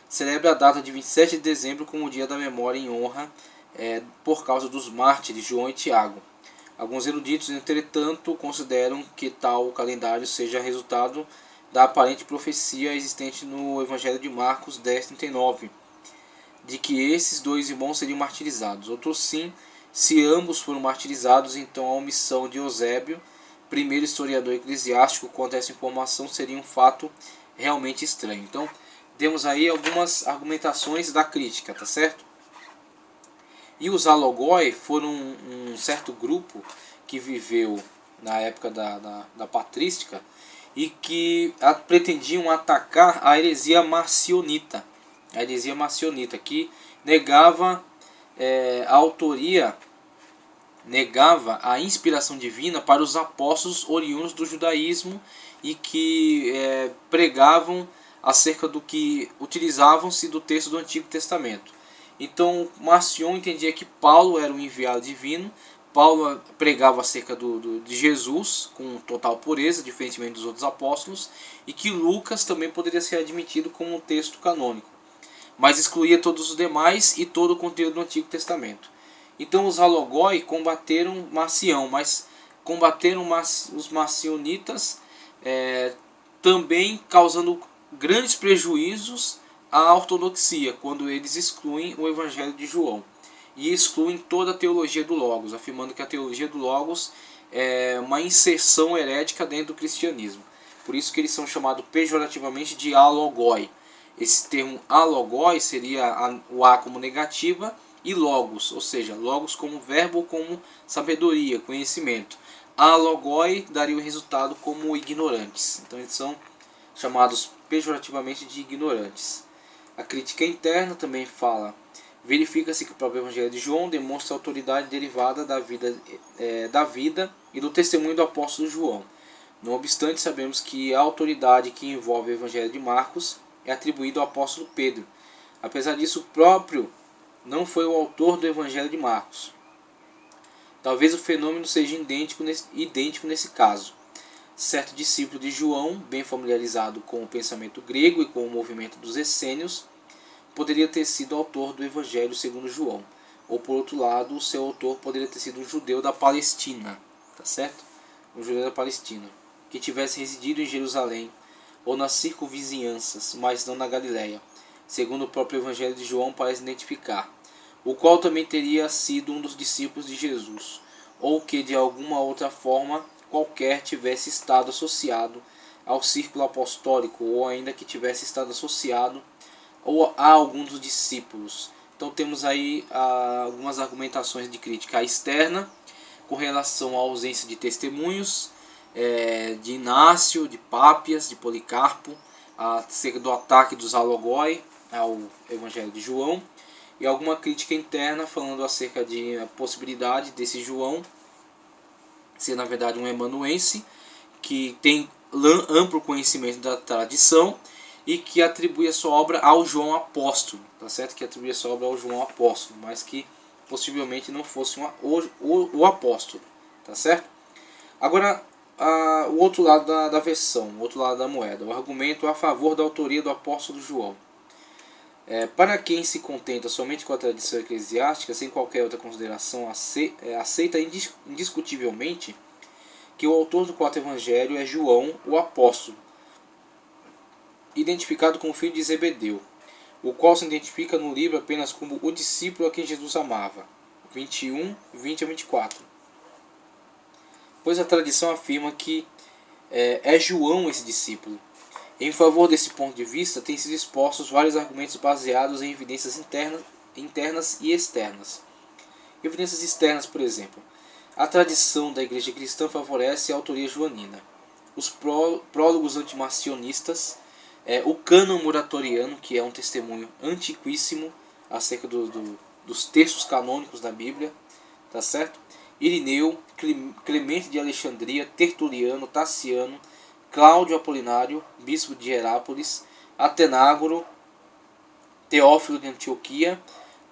celebra a data de 27 de dezembro como o dia da memória em honra por causa dos mártires João e Tiago. Alguns eruditos, entretanto, consideram que tal calendário seja resultado da aparente profecia existente no Evangelho de Marcos 10:39, de que esses 2 irmãos seriam martirizados. Outros sim, se ambos foram martirizados, então a omissão de Eusébio, primeiro historiador eclesiástico, quanto a essa informação seria um fato realmente estranho. Então, temos aí algumas argumentações da crítica, tá certo? E os alogoi foram um certo grupo que viveu na época da patrística e que pretendiam atacar a heresia marcionita. A heresia marcionita, que negava a autoria, negava a inspiração divina para os apóstolos oriundos do judaísmo e que pregavam acerca do que utilizavam-se do texto do Antigo Testamento. Então Marcion entendia que Paulo era um enviado divino. Paulo pregava acerca de Jesus com total pureza, diferentemente dos outros apóstolos, e que Lucas também poderia ser admitido como um texto canônico, mas excluía todos os demais e todo o conteúdo do Antigo Testamento. Então os alogoi combateram Marcião, mas combateram os marcionitas também causando grandes prejuízos à ortodoxia, quando eles excluem o Evangelho de João e excluem toda a teologia do Logos, afirmando que a teologia do Logos é uma inserção herética dentro do cristianismo. Por isso que eles são chamados pejorativamente de alogoi. Esse termo alogoi seria o a como negativa e logos, ou seja, logos como verbo ou como sabedoria, conhecimento. Alogoi daria o resultado como ignorantes. Então eles são chamados pejorativamente de ignorantes. A crítica interna também fala: verifica-se que o próprio Evangelho de João demonstra autoridade derivada da vida e do testemunho do apóstolo João. Não obstante, sabemos que a autoridade que envolve o Evangelho de Marcos é atribuída ao apóstolo Pedro. Apesar disso, o próprio não foi o autor do Evangelho de Marcos. Talvez o fenômeno seja idêntico nesse caso. Certo discípulo de João, bem familiarizado com o pensamento grego e com o movimento dos essênios, poderia ter sido autor do Evangelho segundo João. Ou, por outro lado, o seu autor poderia ter sido um judeu da Palestina, tá certo? Um judeu da Palestina, que tivesse residido em Jerusalém ou nas circunvizinhanças, mas não na Galiléia, segundo o próprio Evangelho de João parece identificar, o qual também teria sido um dos discípulos de Jesus, ou que de alguma outra forma qualquer tivesse estado associado ao círculo apostólico, ou ainda que tivesse estado associado ou a algum dos discípulos. Então temos aí algumas argumentações de crítica externa com relação à ausência de testemunhos, de Inácio, de Pápias, de Policarpo, acerca do ataque dos alogoi ao Evangelho de João, e alguma crítica interna falando acerca de a possibilidade desse João ser na verdade um emanuense que tem amplo conhecimento da tradição e que atribui a sua obra ao João Apóstolo, tá certo? Que atribui a sua obra ao João Apóstolo, mas que possivelmente não fosse o apóstolo, tá certo? Agora, o outro lado da versão, o outro lado da moeda, o argumento a favor da autoria do apóstolo João. Para quem se contenta somente com a tradição eclesiástica, sem qualquer outra consideração, aceita indiscutivelmente que o autor do quarto evangelho é João, o apóstolo, identificado como filho de Zebedeu, o qual se identifica no livro apenas como o discípulo a quem Jesus amava, 21, 20 a 24. Pois a tradição afirma que é João esse discípulo. Em favor desse ponto de vista, têm sido expostos vários argumentos baseados em evidências internas e externas. Evidências externas, por exemplo. A tradição da Igreja Cristã favorece a autoria joanina. Os prólogos antimarcionistas, o cânon muratoriano, que é um testemunho antiquíssimo acerca dos textos canônicos da Bíblia, tá certo? Irineu, Clemente de Alexandria, Tertuliano, Taciano, Cláudio Apolinário, bispo de Herápolis, Atenágoro, Teófilo de Antioquia,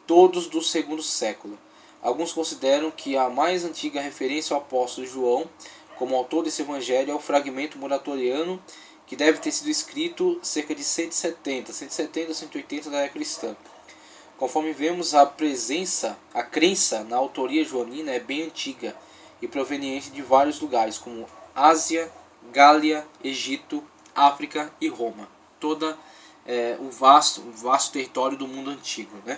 todos do segundo século. Alguns consideram que a mais antiga referência ao apóstolo João, como autor desse evangelho, é o fragmento muratoriano, que deve ter sido escrito cerca de 170 a 180 da era cristã. Conforme vemos, a crença na autoria joanina é bem antiga e proveniente de vários lugares, como Ásia, Gália, Egito, África e Roma. Toda o vasto território do mundo antigo, né?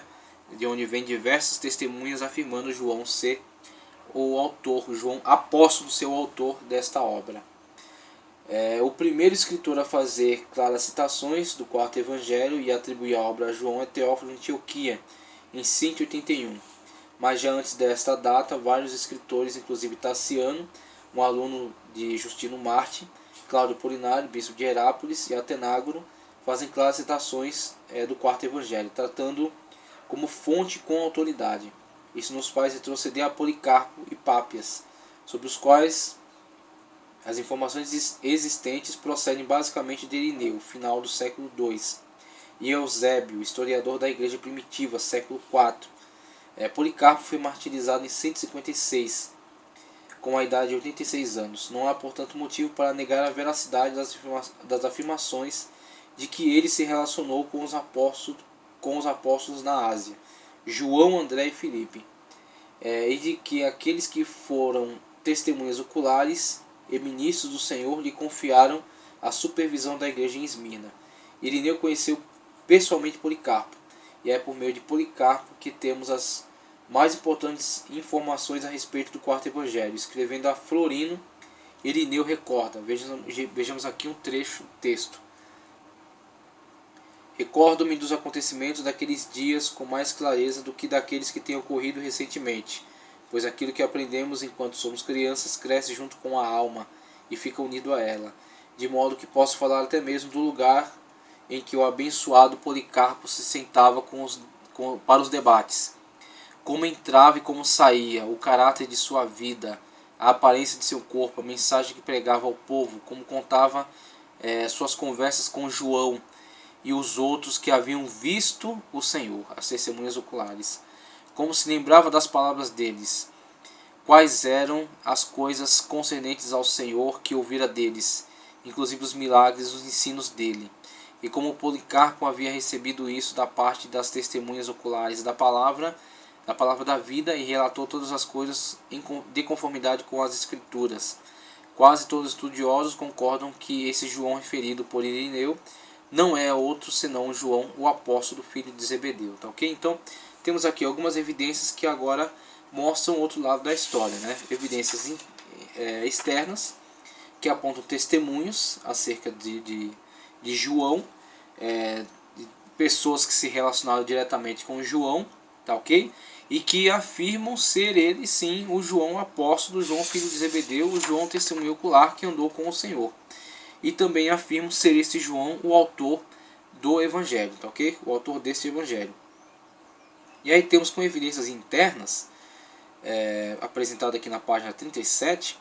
De onde vem diversas testemunhas afirmando João ser o autor, João apóstolo ser o autor desta obra. O primeiro escritor a fazer claras citações do quarto evangelho e atribuir a obra a João é Teófilo de Antioquia, em 181. Mas já antes desta data, vários escritores, inclusive Taciano, um aluno de Justino Marte, Cláudio Apolinário, bispo de Herápolis, e Atenágoro, fazem claras citações do quarto evangelho, tratando como fonte com autoridade. Isso nos faz retroceder a Policarpo e Pápias, sobre os quais as informações existentes procedem basicamente de Irineu, final do século II, e Eusébio, historiador da Igreja Primitiva, século IV. Policarpo foi martirizado em 156, com a idade de 86 anos. Não há, portanto, motivo para negar a veracidade das afirmações de que ele se relacionou com os apóstolos na Ásia, João, André e Filipe, e de que aqueles que foram testemunhas oculares e ministros do Senhor lhe confiaram a supervisão da igreja em Esmirna. Irineu conheceu pessoalmente Policarpo, e é por meio de Policarpo que temos as mais importantes informações a respeito do quarto evangelho. Escrevendo a Florino, Irineu recorda, vejamos aqui um trecho do texto. Recordo-me dos acontecimentos daqueles dias com mais clareza do que daqueles que têm ocorrido recentemente, pois aquilo que aprendemos enquanto somos crianças cresce junto com a alma e fica unido a ela, de modo que posso falar até mesmo do lugar em que o abençoado Policarpo se sentava para os debates. Como entrava e como saía, o caráter de sua vida, a aparência de seu corpo, a mensagem que pregava ao povo, como contava suas conversas com João e os outros que haviam visto o Senhor, as testemunhas oculares. Como se lembrava das palavras deles, quais eram as coisas concernentes ao Senhor que ouvira deles, inclusive os milagres e os ensinos dele. E como Policarpo havia recebido isso da parte das testemunhas oculares da palavra da vida, e relatou todas as coisas de conformidade com as Escrituras, quase todos os estudiosos concordam que esse João referido por Irineu não é outro senão João, o apóstolo, filho de Zebedeu, tá ok? Então, temos aqui algumas evidências que agora mostram o outro lado da história, né? Evidências externas, que apontam testemunhos acerca de João, de pessoas que se relacionaram diretamente com João, tá ok? E que afirmam ser ele sim o João apóstolo, João filho de Zebedeu, o João testemunho ocular que andou com o Senhor. E também afirmam ser esse João o autor do Evangelho, tá ok? O autor deste Evangelho. E aí temos com evidências internas, apresentado aqui na página 37,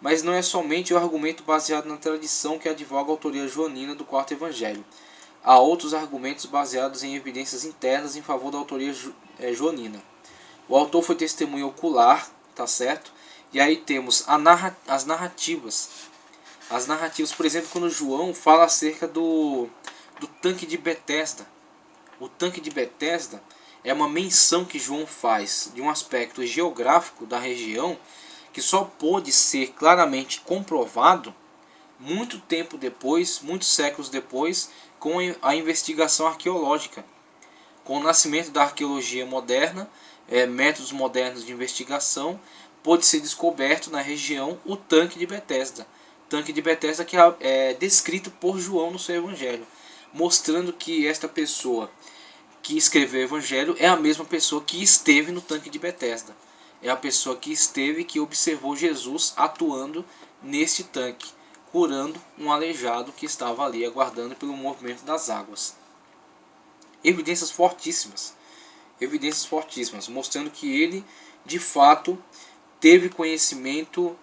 mas não é somente o argumento baseado na tradição que advoga a autoria joanina do quarto Evangelho. Há outros argumentos baseados em evidências internas em favor da autoria joanina. O autor foi testemunha ocular, tá certo? E aí temos as narrativas. As narrativas, por exemplo, quando João fala acerca do tanque de Betesda. O tanque de Betesda é uma menção que João faz de um aspecto geográfico da região que só pôde ser claramente comprovado muito tempo depois, muitos séculos depois, com a investigação arqueológica. Com o nascimento da arqueologia moderna, métodos modernos de investigação, pôde ser descoberto na região o tanque de Betesda. Tanque de Betesda que é descrito por João no seu evangelho, mostrando que esta pessoa que escreveu o evangelho é a mesma pessoa que esteve no tanque de Betesda. É a pessoa que esteve, que observou Jesus atuando neste tanque, curando um aleijado que estava ali aguardando pelo movimento das águas. Evidências fortíssimas, mostrando que ele, de fato, teve conhecimento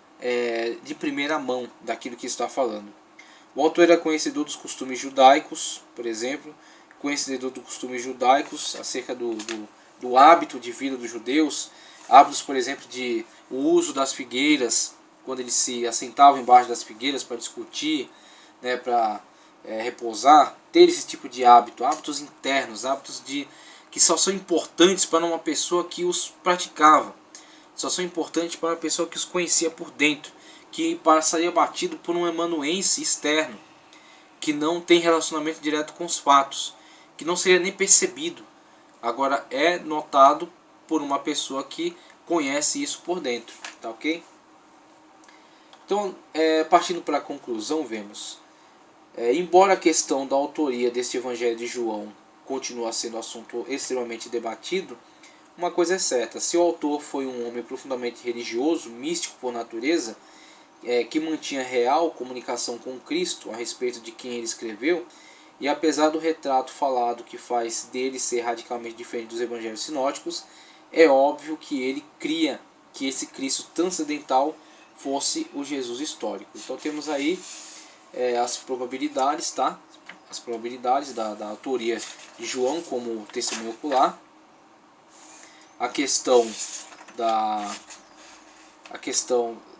de primeira mão daquilo que está falando. O autor era conhecedor dos costumes judaicos, por exemplo, conhecedor dos costumes judaicos acerca do hábito de vida dos judeus, hábitos, por exemplo, de o uso das figueiras, quando eles se assentavam embaixo das figueiras para discutir, né, para repousar, ter esse tipo de hábito, hábitos internos, hábitos que só são importantes para uma pessoa que os praticava, só são importantes para uma pessoa que os conhecia por dentro, que passaria batido por um amanuense externo, que não tem relacionamento direto com os fatos, que não seria nem percebido. Agora é notado por uma pessoa que conhece isso por dentro, tá ok? Então, partindo para a conclusão, vemos, embora a questão da autoria deste Evangelho de João continue sendo um assunto extremamente debatido, uma coisa é certa: se o autor foi um homem profundamente religioso, místico por natureza, que mantinha real comunicação com Cristo a respeito de quem ele escreveu, e apesar do retrato falado que faz dele ser radicalmente diferente dos evangelhos sinóticos, é óbvio que ele cria que esse Cristo transcendental fosse o Jesus histórico. Então temos aí as probabilidades, tá? As probabilidades da autoria de João como testemunho ocular, a questão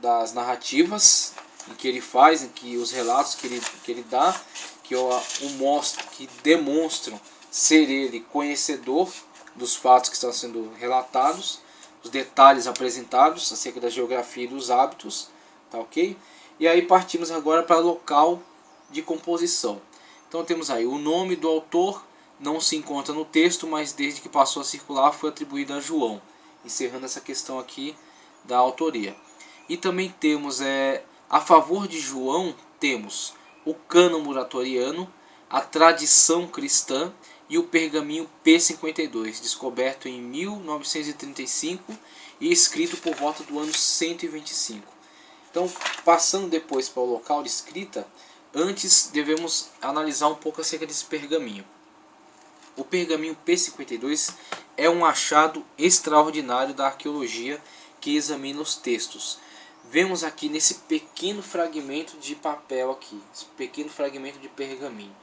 das narrativas em que ele faz, em que os relatos que ele dá, que demonstram ser ele conhecedor dos fatos que estão sendo relatados, os detalhes apresentados acerca da geografia e dos hábitos, tá ok? E aí partimos agora para o local de composição. Então temos aí o nome do autor, não se encontra no texto, mas desde que passou a circular foi atribuído a João, encerrando essa questão aqui da autoria. E também temos, a favor de João, temos o cânon muratoriano, a tradição cristã e o pergaminho P52, descoberto em 1935 e escrito por volta do ano 125. Então, passando depois para o local de escrita, antes devemos analisar um pouco acerca desse pergaminho. O pergaminho P52 é um achado extraordinário da arqueologia que examina os textos. Vemos aqui nesse pequeno fragmento de papel aqui, esse pequeno fragmento de pergaminho,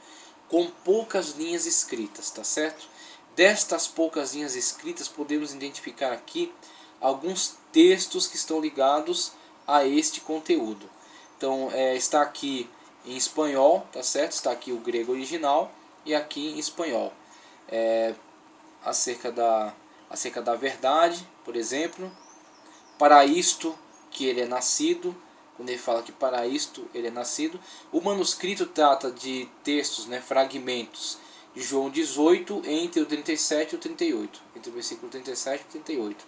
com poucas linhas escritas, tá certo? Destas poucas linhas escritas podemos identificar aqui alguns textos que estão ligados a este conteúdo. Então está aqui em espanhol, tá certo? Está aqui o grego original e aqui em espanhol. Acerca da verdade, por exemplo, para isto que ele é nascido, quando ele fala que para isto ele é nascido. O manuscrito trata de textos, né, fragmentos de João 18 entre o 37 e o 38, entre o versículo 37 e 38.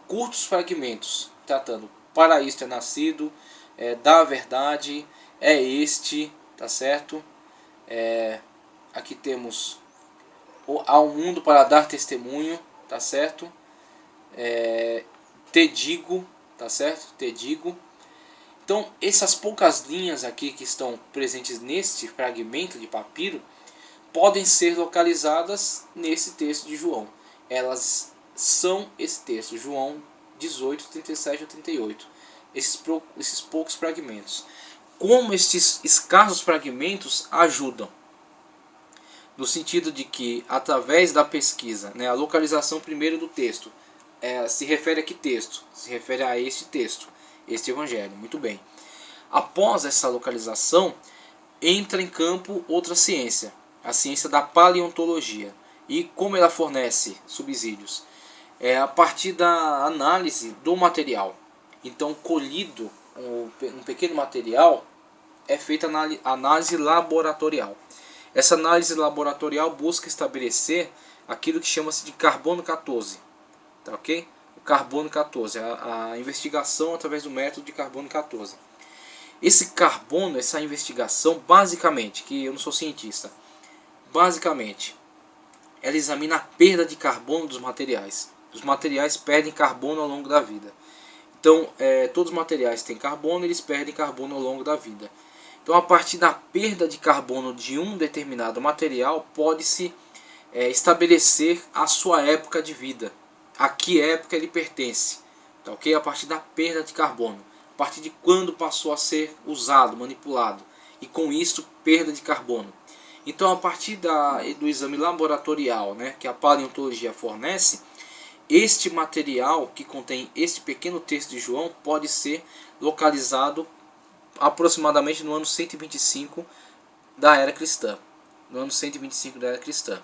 Curtos fragmentos tratando para isto é nascido, da verdade, é este, tá certo? Aqui temos ao mundo para dar testemunho, tá certo? Te digo, tá certo? Te digo. Então, essas poucas linhas aqui que estão presentes neste fragmento de papiro podem ser localizadas nesse texto de João. Elas são esse texto, João 18, 37 a 38. Esses poucos fragmentos. Como estes escassos fragmentos ajudam? No sentido de que, através da pesquisa, né, a localização primeiro do texto, se refere a que texto? Se refere a este texto, este evangelho. Muito bem. Após essa localização, entra em campo outra ciência, a ciência da paleontologia. E como ela fornece subsídios? A partir da análise do material. Então, colhido um pequeno material, é feita análise laboratorial. Essa análise laboratorial busca estabelecer aquilo que chama-se de carbono 14. Tá, ok? O carbono 14, a investigação através do método de carbono 14. Esse carbono, essa investigação, basicamente, que eu não sou cientista, basicamente, ela examina a perda de carbono dos materiais. Os materiais perdem carbono ao longo da vida. Então, todos os materiais têm carbono, eles perdem carbono ao longo da vida. Então, a partir da perda de carbono de um determinado material, pode-se estabelecer a sua época de vida. A que época ele pertence. Tá, okay? A partir da perda de carbono. A partir de quando passou a ser usado, manipulado. E com isso, perda de carbono. Então, a partir do exame laboratorial, né, que a paleontologia fornece, este material que contém este pequeno texto de João pode ser localizado aproximadamente no ano 125 da era cristã. No ano 125 da era cristã.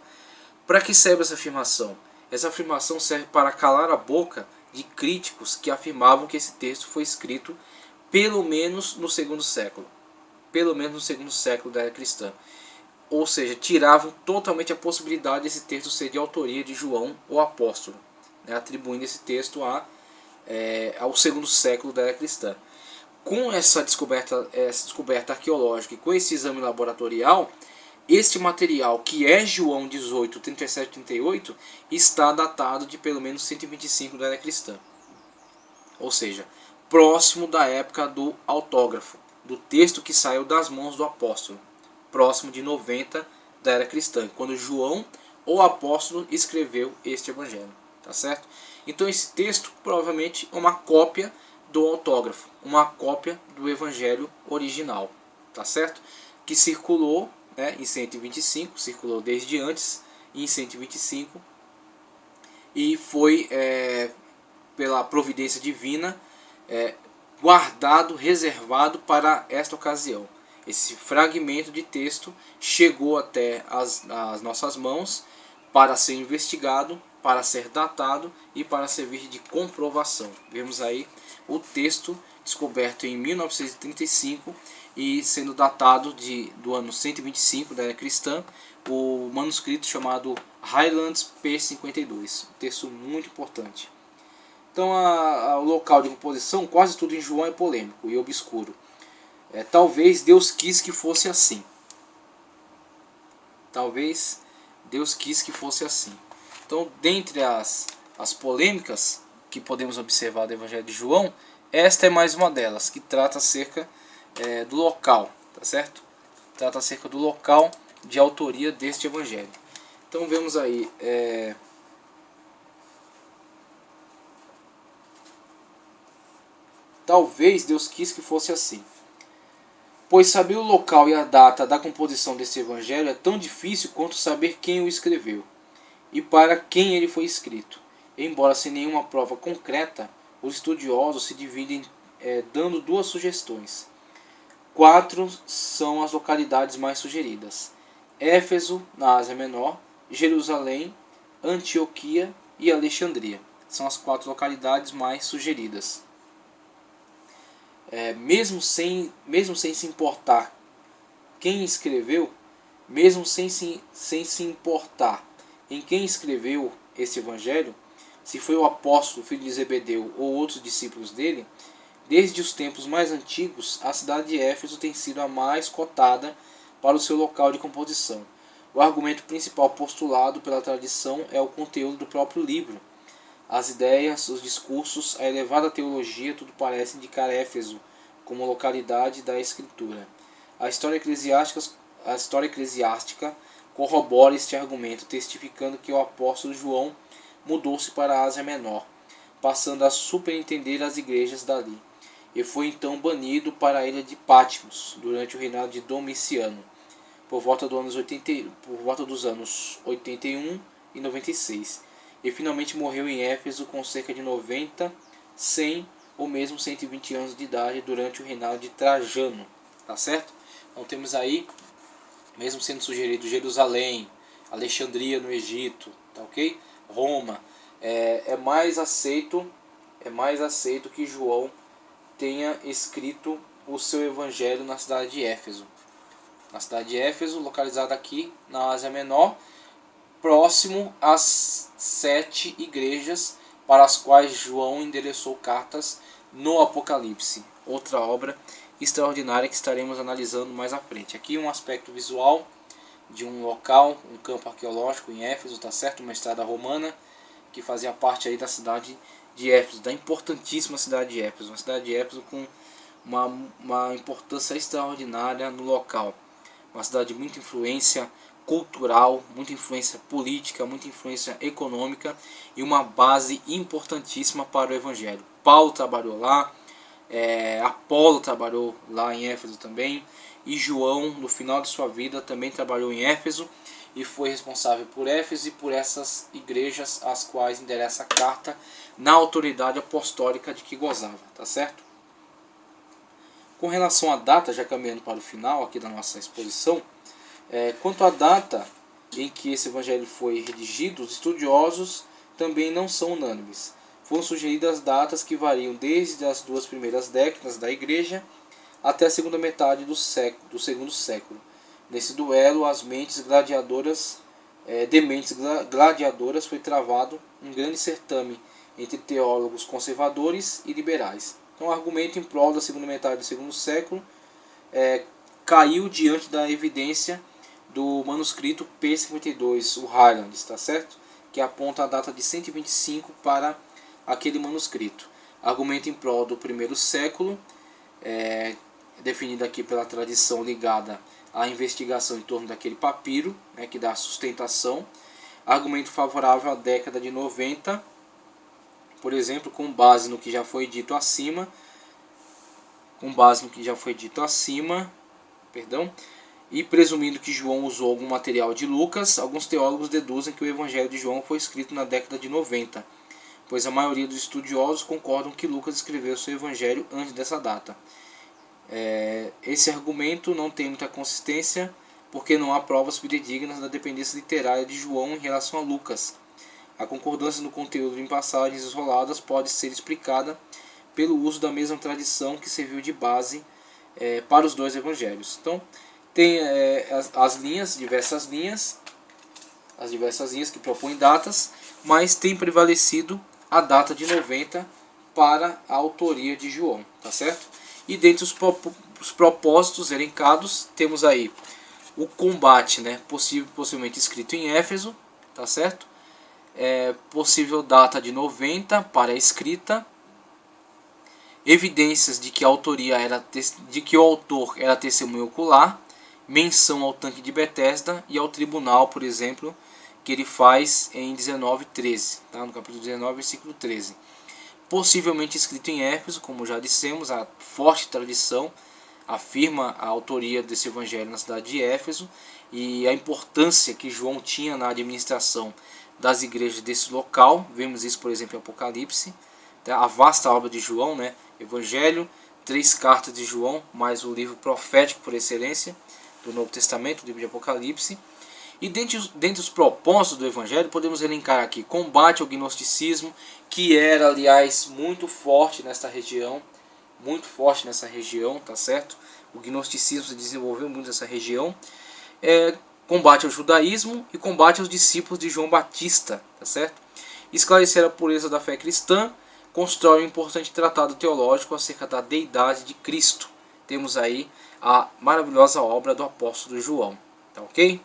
Para que serve essa afirmação? Essa afirmação serve para calar a boca de críticos que afirmavam que esse texto foi escrito pelo menos no segundo século. Pelo menos no segundo século da era cristã. Ou seja, tiravam totalmente a possibilidade desse texto ser de autoria de João, o apóstolo, né, atribuindo esse texto ao segundo século da era cristã. Com essa descoberta arqueológica e com esse exame laboratorial, este material, que é João 18, 37 e 38, está datado de pelo menos 125 da era cristã. Ou seja, próximo da época do autógrafo, do texto que saiu das mãos do apóstolo. Próximo de 90 da era cristã, quando João, o apóstolo, escreveu este evangelho. Tá certo? Então esse texto provavelmente é uma cópia do autógrafo, uma cópia do evangelho original. Tá certo? Que circulou, né, em 125, circulou desde antes, em 125, e foi, pela providência divina, guardado, reservado para esta ocasião. Esse fragmento de texto chegou até as nossas mãos para ser investigado, para ser datado e para servir de comprovação. Vemos aí o texto descoberto em 1935 e sendo datado do ano 125 da era cristã, o manuscrito chamado Highlands P52, um texto muito importante. Então, o local de composição, quase tudo em João é polêmico e obscuro. Talvez Deus quis que fosse assim. Talvez Deus quis que fosse assim. Então, dentre as polêmicas que podemos observar do Evangelho de João, esta é mais uma delas, que trata acerca do local, tá certo? Trata acerca do local de autoria deste Evangelho. Então, vemos aí... Talvez Deus quis que fosse assim. Pois saber o local e a data da composição desse evangelho é tão difícil quanto saber quem o escreveu e para quem ele foi escrito. Embora sem nenhuma prova concreta, os estudiosos se dividem dando duas sugestões. 4 são as localidades mais sugeridas: Éfeso, na Ásia Menor, Jerusalém, Antioquia e Alexandria. São as 4 localidades mais sugeridas. mesmo sem se importar quem escreveu, mesmo sem se importar em quem escreveu esse evangelho, se foi o apóstolo, filho de Zebedeu, ou outros discípulos dele, desde os tempos mais antigos, a cidade de Éfeso tem sido a mais cotada para o seu local de composição. O argumento principal postulado pela tradição é o conteúdo do próprio livro. As ideias, os discursos, a elevada teologia, tudo parece indicar Éfeso como localidade da Escritura. A história eclesiástica corrobora este argumento, testificando que o apóstolo João mudou-se para a Ásia Menor, passando a superintender as igrejas dali, e foi então banido para a ilha de Patmos durante o reinado de Domiciano, por volta dos anos 81 e 96, e finalmente morreu em Éfeso com cerca de 90, 100 ou mesmo 120 anos de idade durante o reinado de Trajano, tá certo? Então temos aí, mesmo sendo sugerido Jerusalém, Alexandria no Egito, tá ok? Roma, é mais aceito que João tenha escrito o seu evangelho na cidade de Éfeso. Na cidade de Éfeso, localizada aqui na Ásia Menor, próximo às 7 igrejas para as quais João endereçou cartas no Apocalipse. Outra obra extraordinária que estaremos analisando mais à frente. Aqui um aspecto visual de um local, um campo arqueológico em Éfeso, tá certo? Uma estrada romana que fazia parte aí da cidade de Éfeso, da importantíssima cidade de Éfeso. Uma cidade de Éfeso com uma importância extraordinária no local. Uma cidade de muita influência cultural, muita influência política, muita influência econômica e uma base importantíssima para o Evangelho. Paulo trabalhou lá, Apolo trabalhou lá em Éfeso também, e João, no final de sua vida, também trabalhou em Éfeso e foi responsável por Éfeso e por essas igrejas às quais endereça a carta na autoridade apostólica de que gozava, tá certo? Com relação à data, já caminhando para o final aqui da nossa exposição, quanto à data em que esse evangelho foi redigido, os estudiosos também não são unânimes. Foram sugeridas datas que variam desde as 2 primeiras décadas da igreja até a segunda metade do segundo século. Nesse duelo, as mentes gladiadoras foi travado um grande certame entre teólogos conservadores e liberais. Então, o argumento em prol da segunda metade do segundo século caiu diante da evidência do manuscrito P52, o Highlands, tá certo? Que aponta a data de 125 para aquele manuscrito. Argumento em prol do primeiro século, definido aqui pela tradição ligada à investigação em torno daquele papiro, que dá sustentação. Argumento favorável à década de 90, por exemplo, com base no que já foi dito acima, e presumindo que João usou algum material de Lucas, alguns teólogos deduzem que o Evangelho de João foi escrito na década de 90, pois a maioria dos estudiosos concordam que Lucas escreveu seu Evangelho antes dessa data. Esse argumento não tem muita consistência, porque não há provas fidedignas da dependência literária de João em relação a Lucas. A concordância no conteúdo em passagens isoladas pode ser explicada pelo uso da mesma tradição que serviu de base para os dois evangelhos. Então, tem as diversas linhas que propõem datas, mas tem prevalecido a data de 90 para a autoria de João, tá certo? E dentre os propósitos elencados, temos aí o combate, possivelmente escrito em Éfeso, tá certo? Possível data de 90 para a escrita, evidências de que o autor era testemunho ocular, menção ao tanque de Betesda e ao tribunal, por exemplo, que ele faz em 19:13, tá? No capítulo 19, versículo 13. Possivelmente escrito em Éfeso, como já dissemos, a forte tradição afirma a autoria desse evangelho na cidade de Éfeso e a importância que João tinha na administração das igrejas desse local. Vemos isso, por exemplo, em Apocalipse, tá? A vasta obra de João, Evangelho, 3 cartas de João, mais o livro profético por excelência do Novo Testamento, o livro de Apocalipse. E dentre os propósitos do Evangelho, podemos elencar aqui combate ao gnosticismo, que era, aliás, muito forte nesta região muito forte nessa região, tá certo? O gnosticismo se desenvolveu muito nessa região. Combate ao judaísmo e combate aos discípulos de João Batista, tá certo? Esclarecer a pureza da fé cristã, constrói um importante tratado teológico acerca da deidade de Cristo. Temos aí a maravilhosa obra do apóstolo João, tá ok?